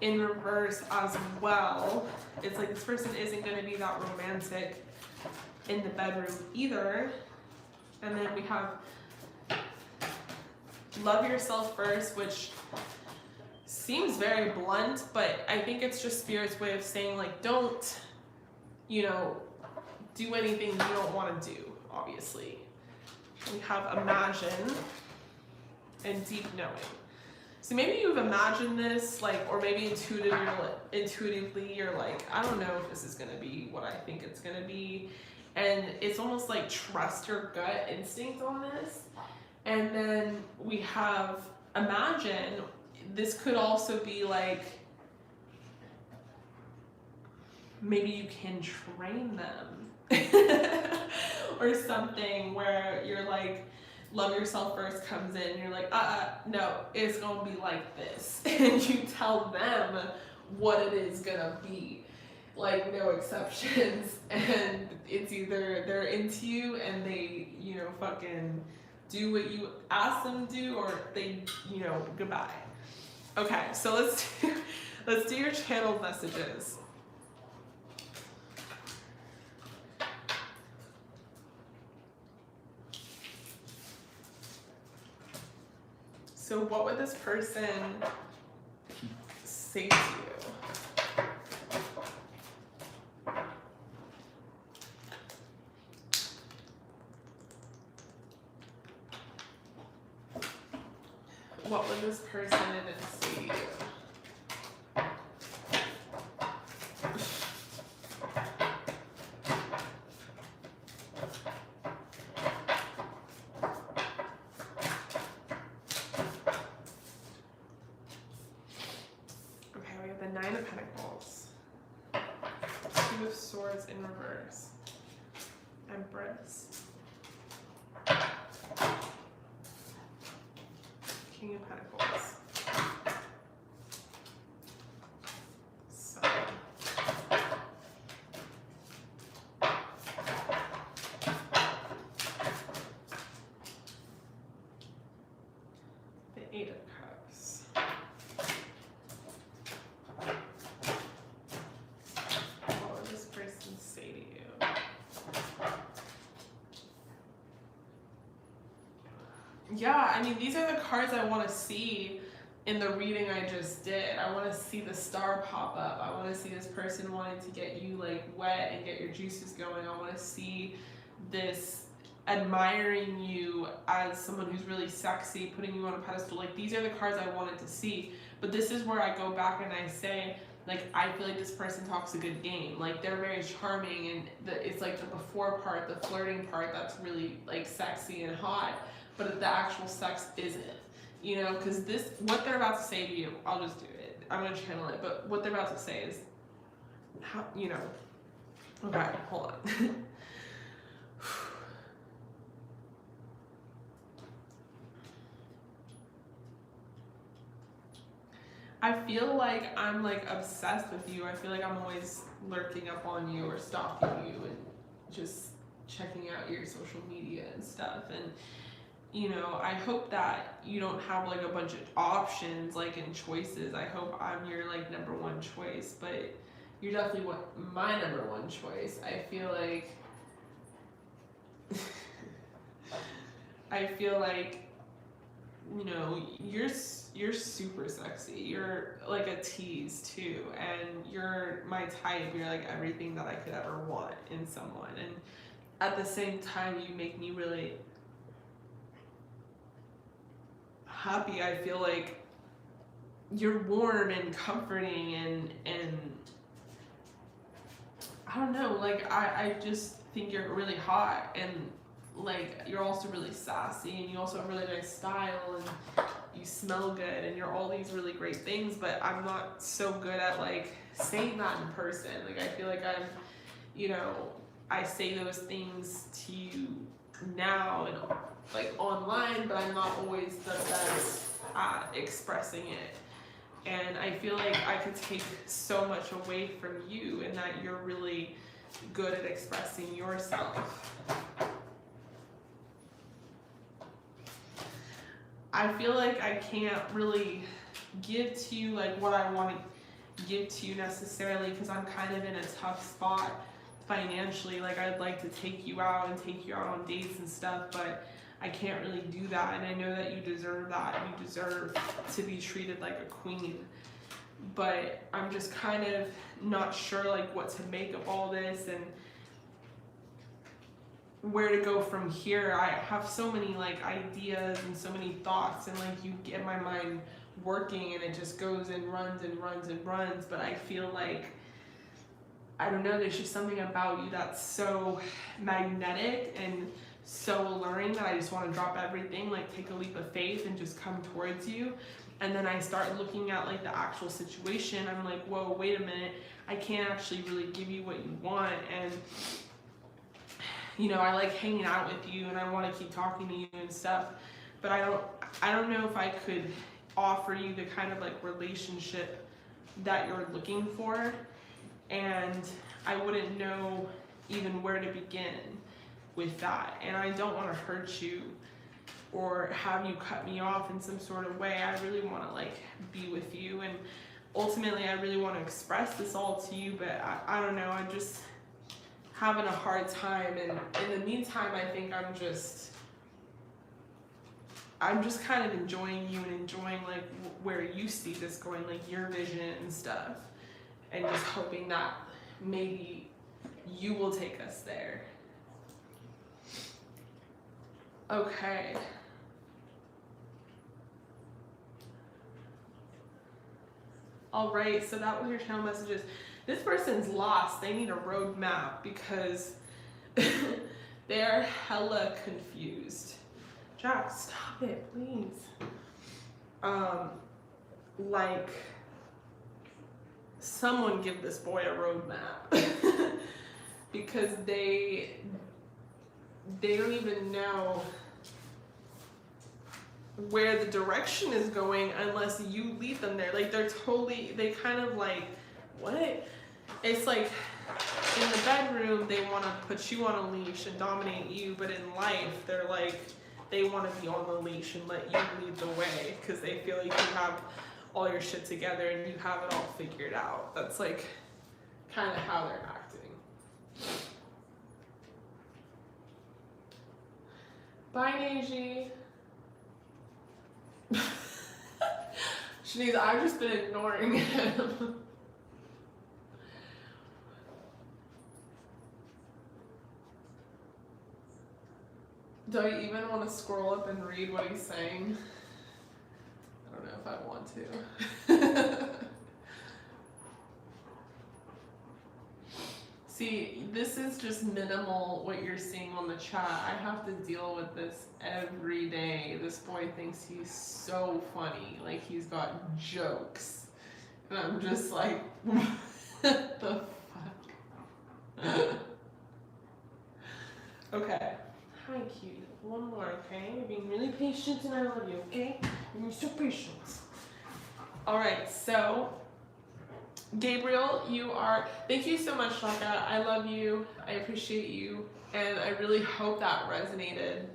in reverse as well. It's like this person isn't going to be that romantic in the bedroom either. And then we have love yourself first, which seems very blunt, but I think it's just Spirit's way of saying like, don't, you know, do anything you don't want to do, obviously. We have imagine and deep knowing. So maybe you've imagined this, like, or maybe intuitively you're like, I don't know if this is gonna be what I think it's gonna be. And it's almost like trust your gut instinct on this. And then we have imagine. This could also be like, maybe you can train them or something, where you're like, love yourself first comes in and you're like, no, it's gonna be like this. And you tell them what it is gonna be, like no exceptions. And it's either they're into you and they, you know, fucking do what you ask them to do, or they, you know, goodbye. Okay, so let's do your channeled messages. So what would this person say to you? What would this person say to you? The 9 of Pentacles, 2 of Swords in reverse, Empress, King of Pentacles, Sun, the 8 of Cups. Say to you. Yeah, I mean, these are the cards I want to see in the reading I just did. I want to see the star pop up. I want to see this person wanting to get you like wet and get your juices going. I want to see this admiring you as someone who's really sexy, putting you on a pedestal. Like, these are the cards I wanted to see. But this is where I go back and I say, like, I feel like this person talks a good game. Like, they're very charming, and it's like the before part, the flirting part, that's really like sexy and hot, but the actual sex isn't, you know, because this, what they're about to say to you, I'll just do it. I'm gonna channel it, but what they're about to say is, how, you know, okay, hold on. I feel like I'm like obsessed with you. I feel like I'm always lurking up on you or stalking you and just checking out your social media and stuff. And, you know, I hope that you don't have like a bunch of options like and choices. I hope I'm your like #1 choice, but you're definitely my #1 choice. I feel like you know, you're super sexy. You're like a tease too, and you're my type. You're like everything that I could ever want in someone, and at the same time you make me really happy. I feel like you're warm and comforting, and I don't know, like I just think you're really hot, and like you're also really sassy, and you also have really nice style, and you smell good, and you're all these really great things, but I'm not so good at like saying that in person. Like, I feel like I'm, you know, I say those things to you now and like online, but I'm not always the best at expressing it. And I feel like I could take so much away from you, and that you're really good at expressing yourself. I feel like I can't really give to you like what I want to give to you necessarily, because I'm kind of in a tough spot financially. Like, I'd like to take you out and take you out on dates and stuff, but I can't really do that, and I know that you deserve that. You deserve to be treated like a queen, but I'm just kind of not sure like what to make of all this and where to go from here. I have so many like ideas and so many thoughts, and like you get my mind working, and it just goes and runs and runs and runs, but I feel like, I don't know, there's just something about you that's so magnetic and so alluring that I just want to drop everything, like take a leap of faith and just come towards you. And then I start looking at like the actual situation. I'm like, whoa, wait a minute, I can't actually really give you what you want. And you know, I like hanging out with you, and I want to keep talking to you and stuff, but I don't know if I could offer you the kind of like relationship that you're looking for, and I wouldn't know even where to begin with that. And I don't want to hurt you or have you cut me off in some sort of way. I really want to like be with you, and ultimately I really want to express this all to you, but I don't know, I'm just having a hard time. And in the meantime, I think I'm just I'm just kind of enjoying you and enjoying like where you see this going, like your vision and stuff, and just hoping that maybe you will take us there. Okay. All right, so that was your channel messages. This person's lost. They need a roadmap because they're hella confused. Jack, stop it, please. Like, someone give this boy a roadmap because they don't even know where the direction is going unless you lead them there. Like they kind of like, what? It's like in the bedroom, they want to put you on a leash and dominate you, but in life, they're like, they want to be on the leash and let you lead the way because they feel like you have all your shit together and you have it all figured out. That's like kind of how they're acting. Bye, Neji. Shanice, I've just been ignoring him. Do I even want to scroll up and read what he's saying? I don't know if I want to. See, this is just minimal what you're seeing on the chat. I have to deal with this every day. This boy thinks he's so funny, like he's got jokes. And I'm just like, what the fuck? Okay. Hi, cutie. One more, okay? You're being really patient and I love you, okay? You're so patient. Alright, so Gabriel, thank you so much, Chaka. I love you, I appreciate you, and I really hope that resonated.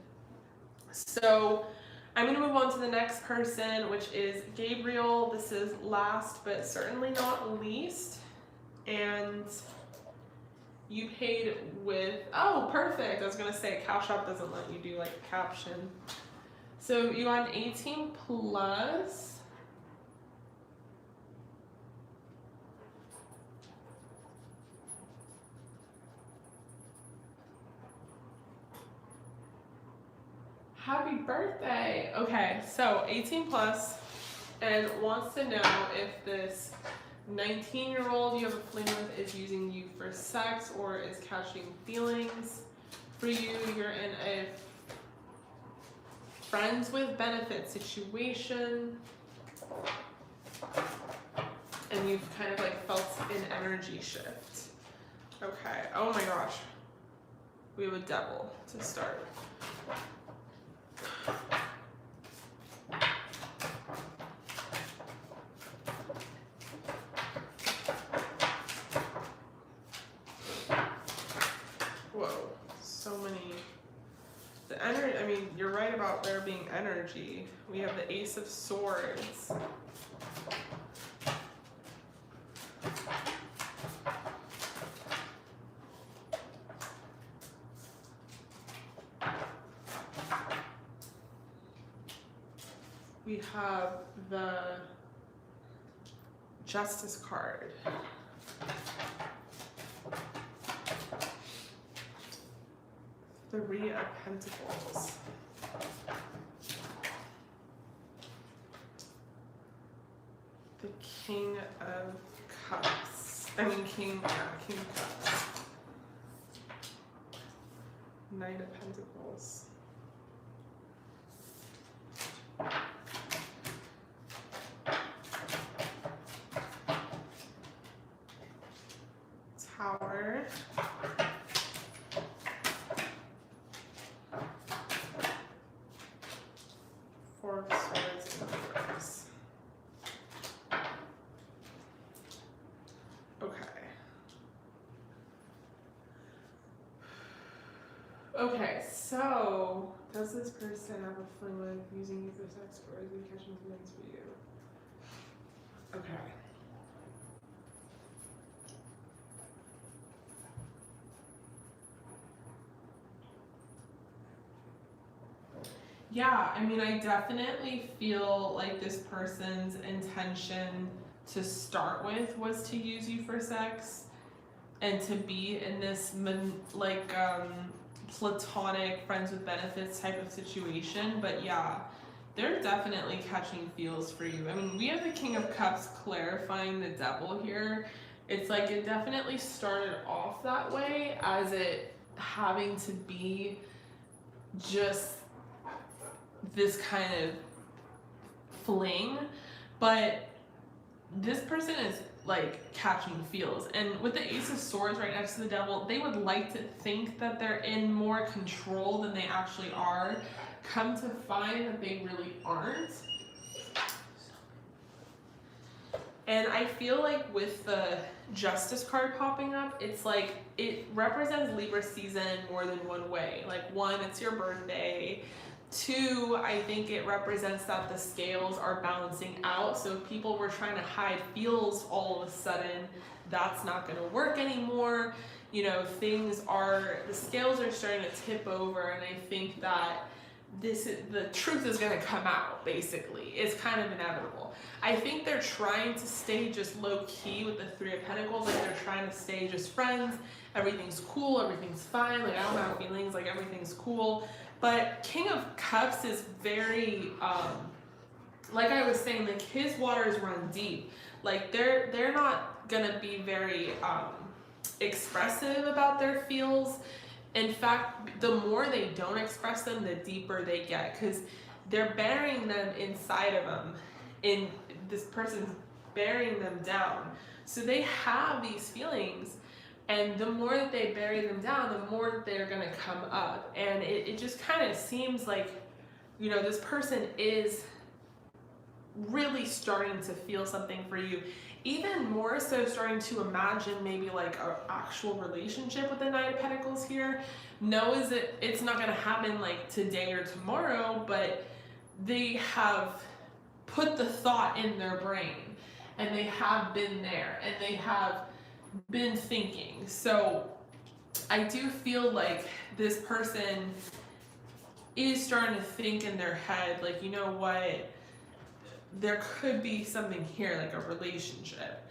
So I'm going to move on to the next person, which is Gabriel. This is last but certainly not least. And you paid with, oh, perfect. I was going to say Cash App doesn't let you do like a caption. So you got an 18 plus. Happy birthday. Okay, so 18 plus and wants to know if this 19-year-old you have a fling with is using you for sex or is catching feelings for you. You're in a friends with benefit situation and you've kind of like felt an energy shift. Okay, oh my gosh. We have a devil to start. Whoa, so many. The energy, I mean, you're right about there being energy. We have the Ace of Swords. We have the Justice card. Three of Pentacles. The King of Cups. King of Cups. Knight of Pentacles. Tower. Four of Swords and Reverse. Okay. Okay, so does this person have a fling with using you for sex or is he catching feelings for you? Okay. Yeah, I mean, I definitely feel like this person's intention to start with was to use you for sex and to be in this platonic friends with benefits type of situation. But yeah, they're definitely catching feels for you. I mean, we have the King of Cups clarifying the Devil here. It's like it definitely started off that way as it having to be just this kind of fling, but this person is like catching feels. And with the Ace of Swords right next to the Devil, they would like to think that they're in more control than they actually are. Come to find that they really aren't. And I feel like with the Justice card popping up, it's like it represents Libra season more than one way. Like one, it's your birthday. Two, I think it represents that the scales are balancing out. So if people were trying to hide feels all of a sudden, that's not going to work anymore. You know, the scales are starting to tip over, and I think that the truth is going to come out, basically. It's kind of inevitable. I think they're trying to stay just low key with the Three of Pentacles. Like they're trying to stay just friends. Everything's cool. Everything's fine. Like I don't have feelings. Like everything's cool. But King of Cups is very, like I was saying, like his waters run deep. Like they're not gonna be very expressive about their feels. In fact, the more they don't express them, the deeper they get, because they're burying them inside of them. In this person's burying them down. So they have these feelings. And the more that they bury them down, the more they're going to come up. And it just kind of seems like, you know, this person is really starting to feel something for you. Even more so starting to imagine maybe like an actual relationship with the Knight of Pentacles here. Knows that it's not going to happen like today or tomorrow, but they have put the thought in their brain. And they have been there. And they have been thinking. So I do feel like this person is starting to think in their head, like, you know what, there could be something here, like a relationship.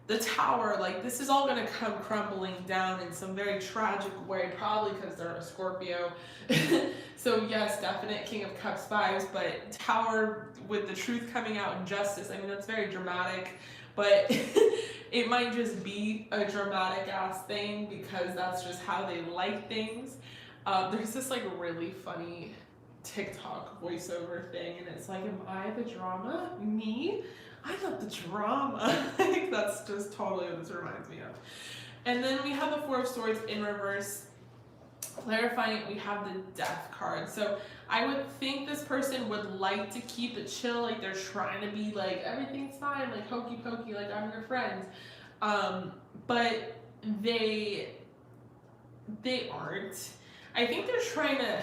The Tower, like this is all going to come crumbling down in some very tragic way, probably because they're a Scorpio. So yes, definite King of Cups vibes, but Tower with the truth coming out and justice, I mean, that's very dramatic. But it might just be a dramatic ass thing because that's just how they like things. There's this like really funny TikTok voiceover thing, and it's like, am I the drama? Me? I love the drama. Like that's just totally what this reminds me of. And then we have the Four of Swords in reverse. Clarifying it, we have the Death card. So I would think this person would like to keep it chill, like they're trying to be like, everything's fine, like hokey pokey, like I'm your friend. But they aren't. I think they're trying to,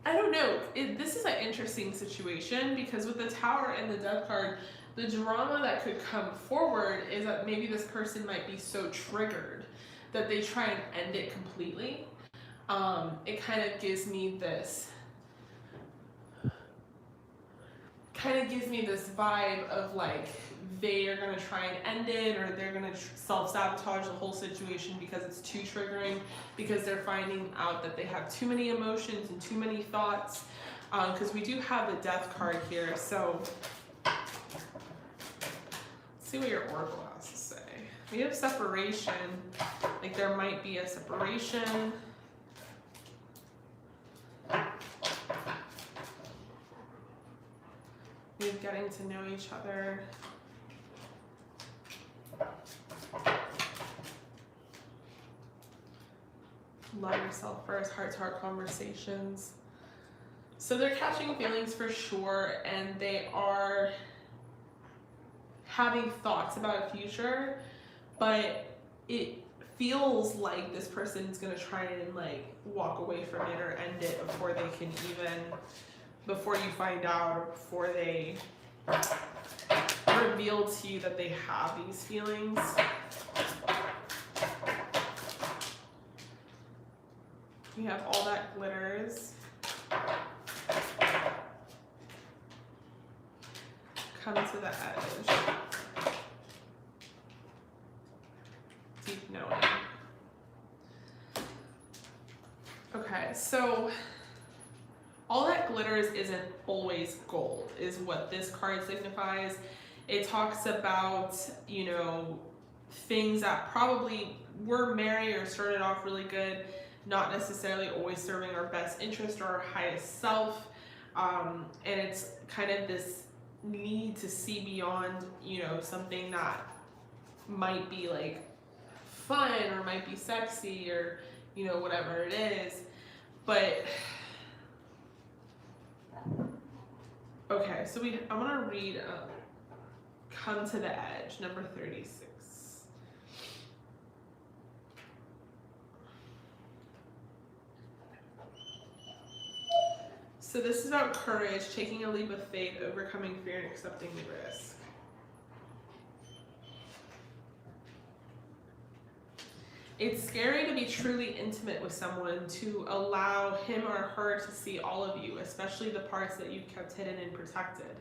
I don't know, this is an interesting situation because with the Tower and the Death card, the drama that could come forward is that maybe this person might be so triggered that they try and end it completely. It kind of gives me this vibe of like they are going to try and end it, or they're going to self-sabotage the whole situation because it's too triggering, because they're finding out that they have too many emotions and too many thoughts, because we do have the Death card here. So let's see what your Oracle has to say. We have separation, like there might be a separation. We have getting to know each other. Love yourself first, heart-to-heart conversations. So they're catching feelings for sure, and they are having thoughts about a future, but it feels like this person's gonna try and like walk away from it or end it before they can even, before you find out, or before they reveal to you that they have these feelings. We have all that glitters. Come to the edge. Deep knowing. Okay, so all that glitters isn't always gold, is what this card signifies. It talks about, you know, things that probably were merry or started off really good, not necessarily always serving our best interest or our highest self. And it's kind of this need to see beyond, you know, something that might be like fun or might be sexy or, you know, whatever it is. But okay, so I want to read Come to the Edge, number 36. So this is about courage, taking a leap of faith, overcoming fear, and accepting the risk. It's scary to be truly intimate with someone, to allow him or her to see all of you, especially the parts that you've kept hidden and protected.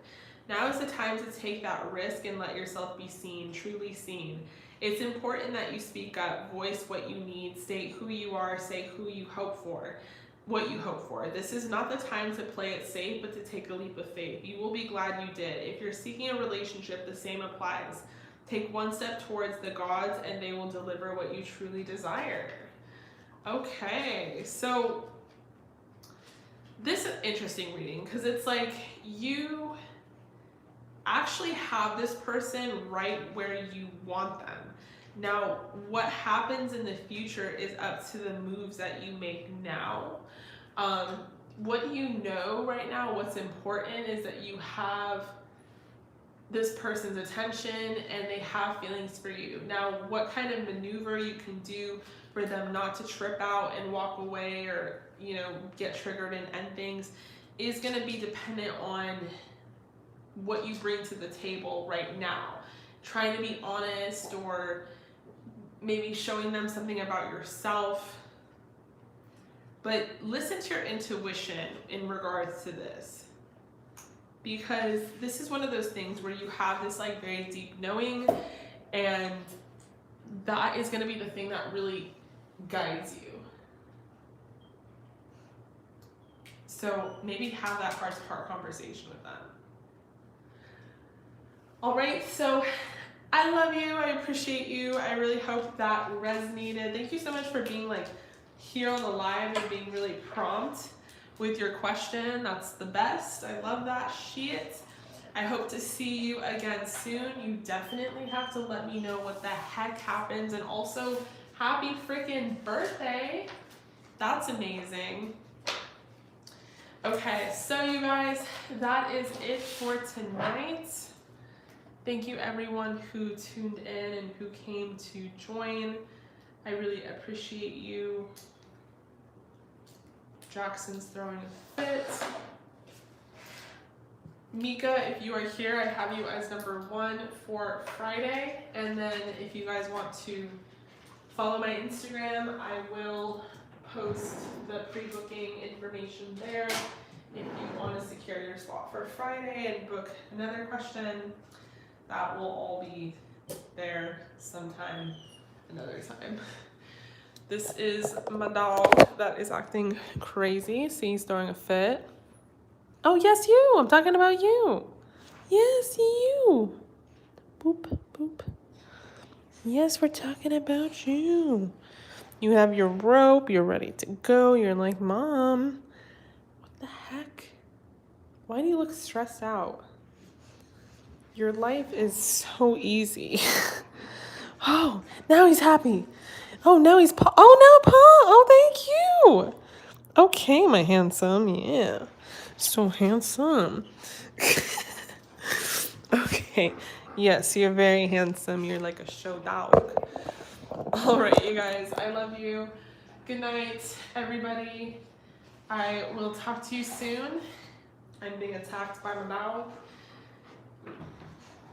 Now is the time to take that risk and let yourself be seen, truly seen. It's important that you speak up, voice what you need, state who you are, say who you hope for, what you hope for. This is not the time to play it safe, but to take a leap of faith. You will be glad you did. If you're seeking a relationship, the same applies. Take one step towards the gods and they will deliver what you truly desire. Okay, so this is an interesting reading because it's like you actually have this person right where you want them. Now, what happens in the future is up to the moves that you make now. What you know right now, what's important is that you have this person's attention and they have feelings for you. Now, what kind of maneuver you can do for them not to trip out and walk away or, you know, get triggered and end things is going to be dependent on what you bring to the table right now. Trying to be honest or maybe showing them something about yourself. But listen to your intuition in regards to this. Because this is one of those things where you have this like very deep knowing, and that is going to be the thing that really guides you. So maybe have that heart-to-heart conversation with them. All right, so I love you. I appreciate you. I really hope that resonated. Thank you so much for being like here on the live and being really prompt with your question. That's the best. I love that shit. I hope to see you again soon. You definitely have to let me know what the heck happens, and also happy freaking birthday. That's amazing. Okay, so you guys, that is it for tonight. Thank you everyone who tuned in and who came to join. I really appreciate you. Jackson's throwing a fit. Mika, if you are here, I have you as #1 for Friday. And then if you guys want to follow my Instagram, I will post the pre-booking information there. If you want to secure your spot for Friday and book another question, that will all be there sometime another time. This is my dog that is acting crazy. See, he's throwing a fit. Oh, yes, you. I'm talking about you. Yes, you. Boop, boop. Yes, we're talking about you. You have your rope. You're ready to go. You're like, Mom, what the heck? Why do you look stressed out? Your life is so easy. Oh, now he's happy. Oh, now he's paw. Oh, no, paw. Oh, thank you. Okay, my handsome. Yeah. So handsome. Okay. Yes, you're very handsome. You're like a show dog. All right, you guys. I love you. Good night, everybody. I will talk to you soon. I'm being attacked by my dog.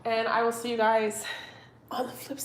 And I will see you guys on the flip side.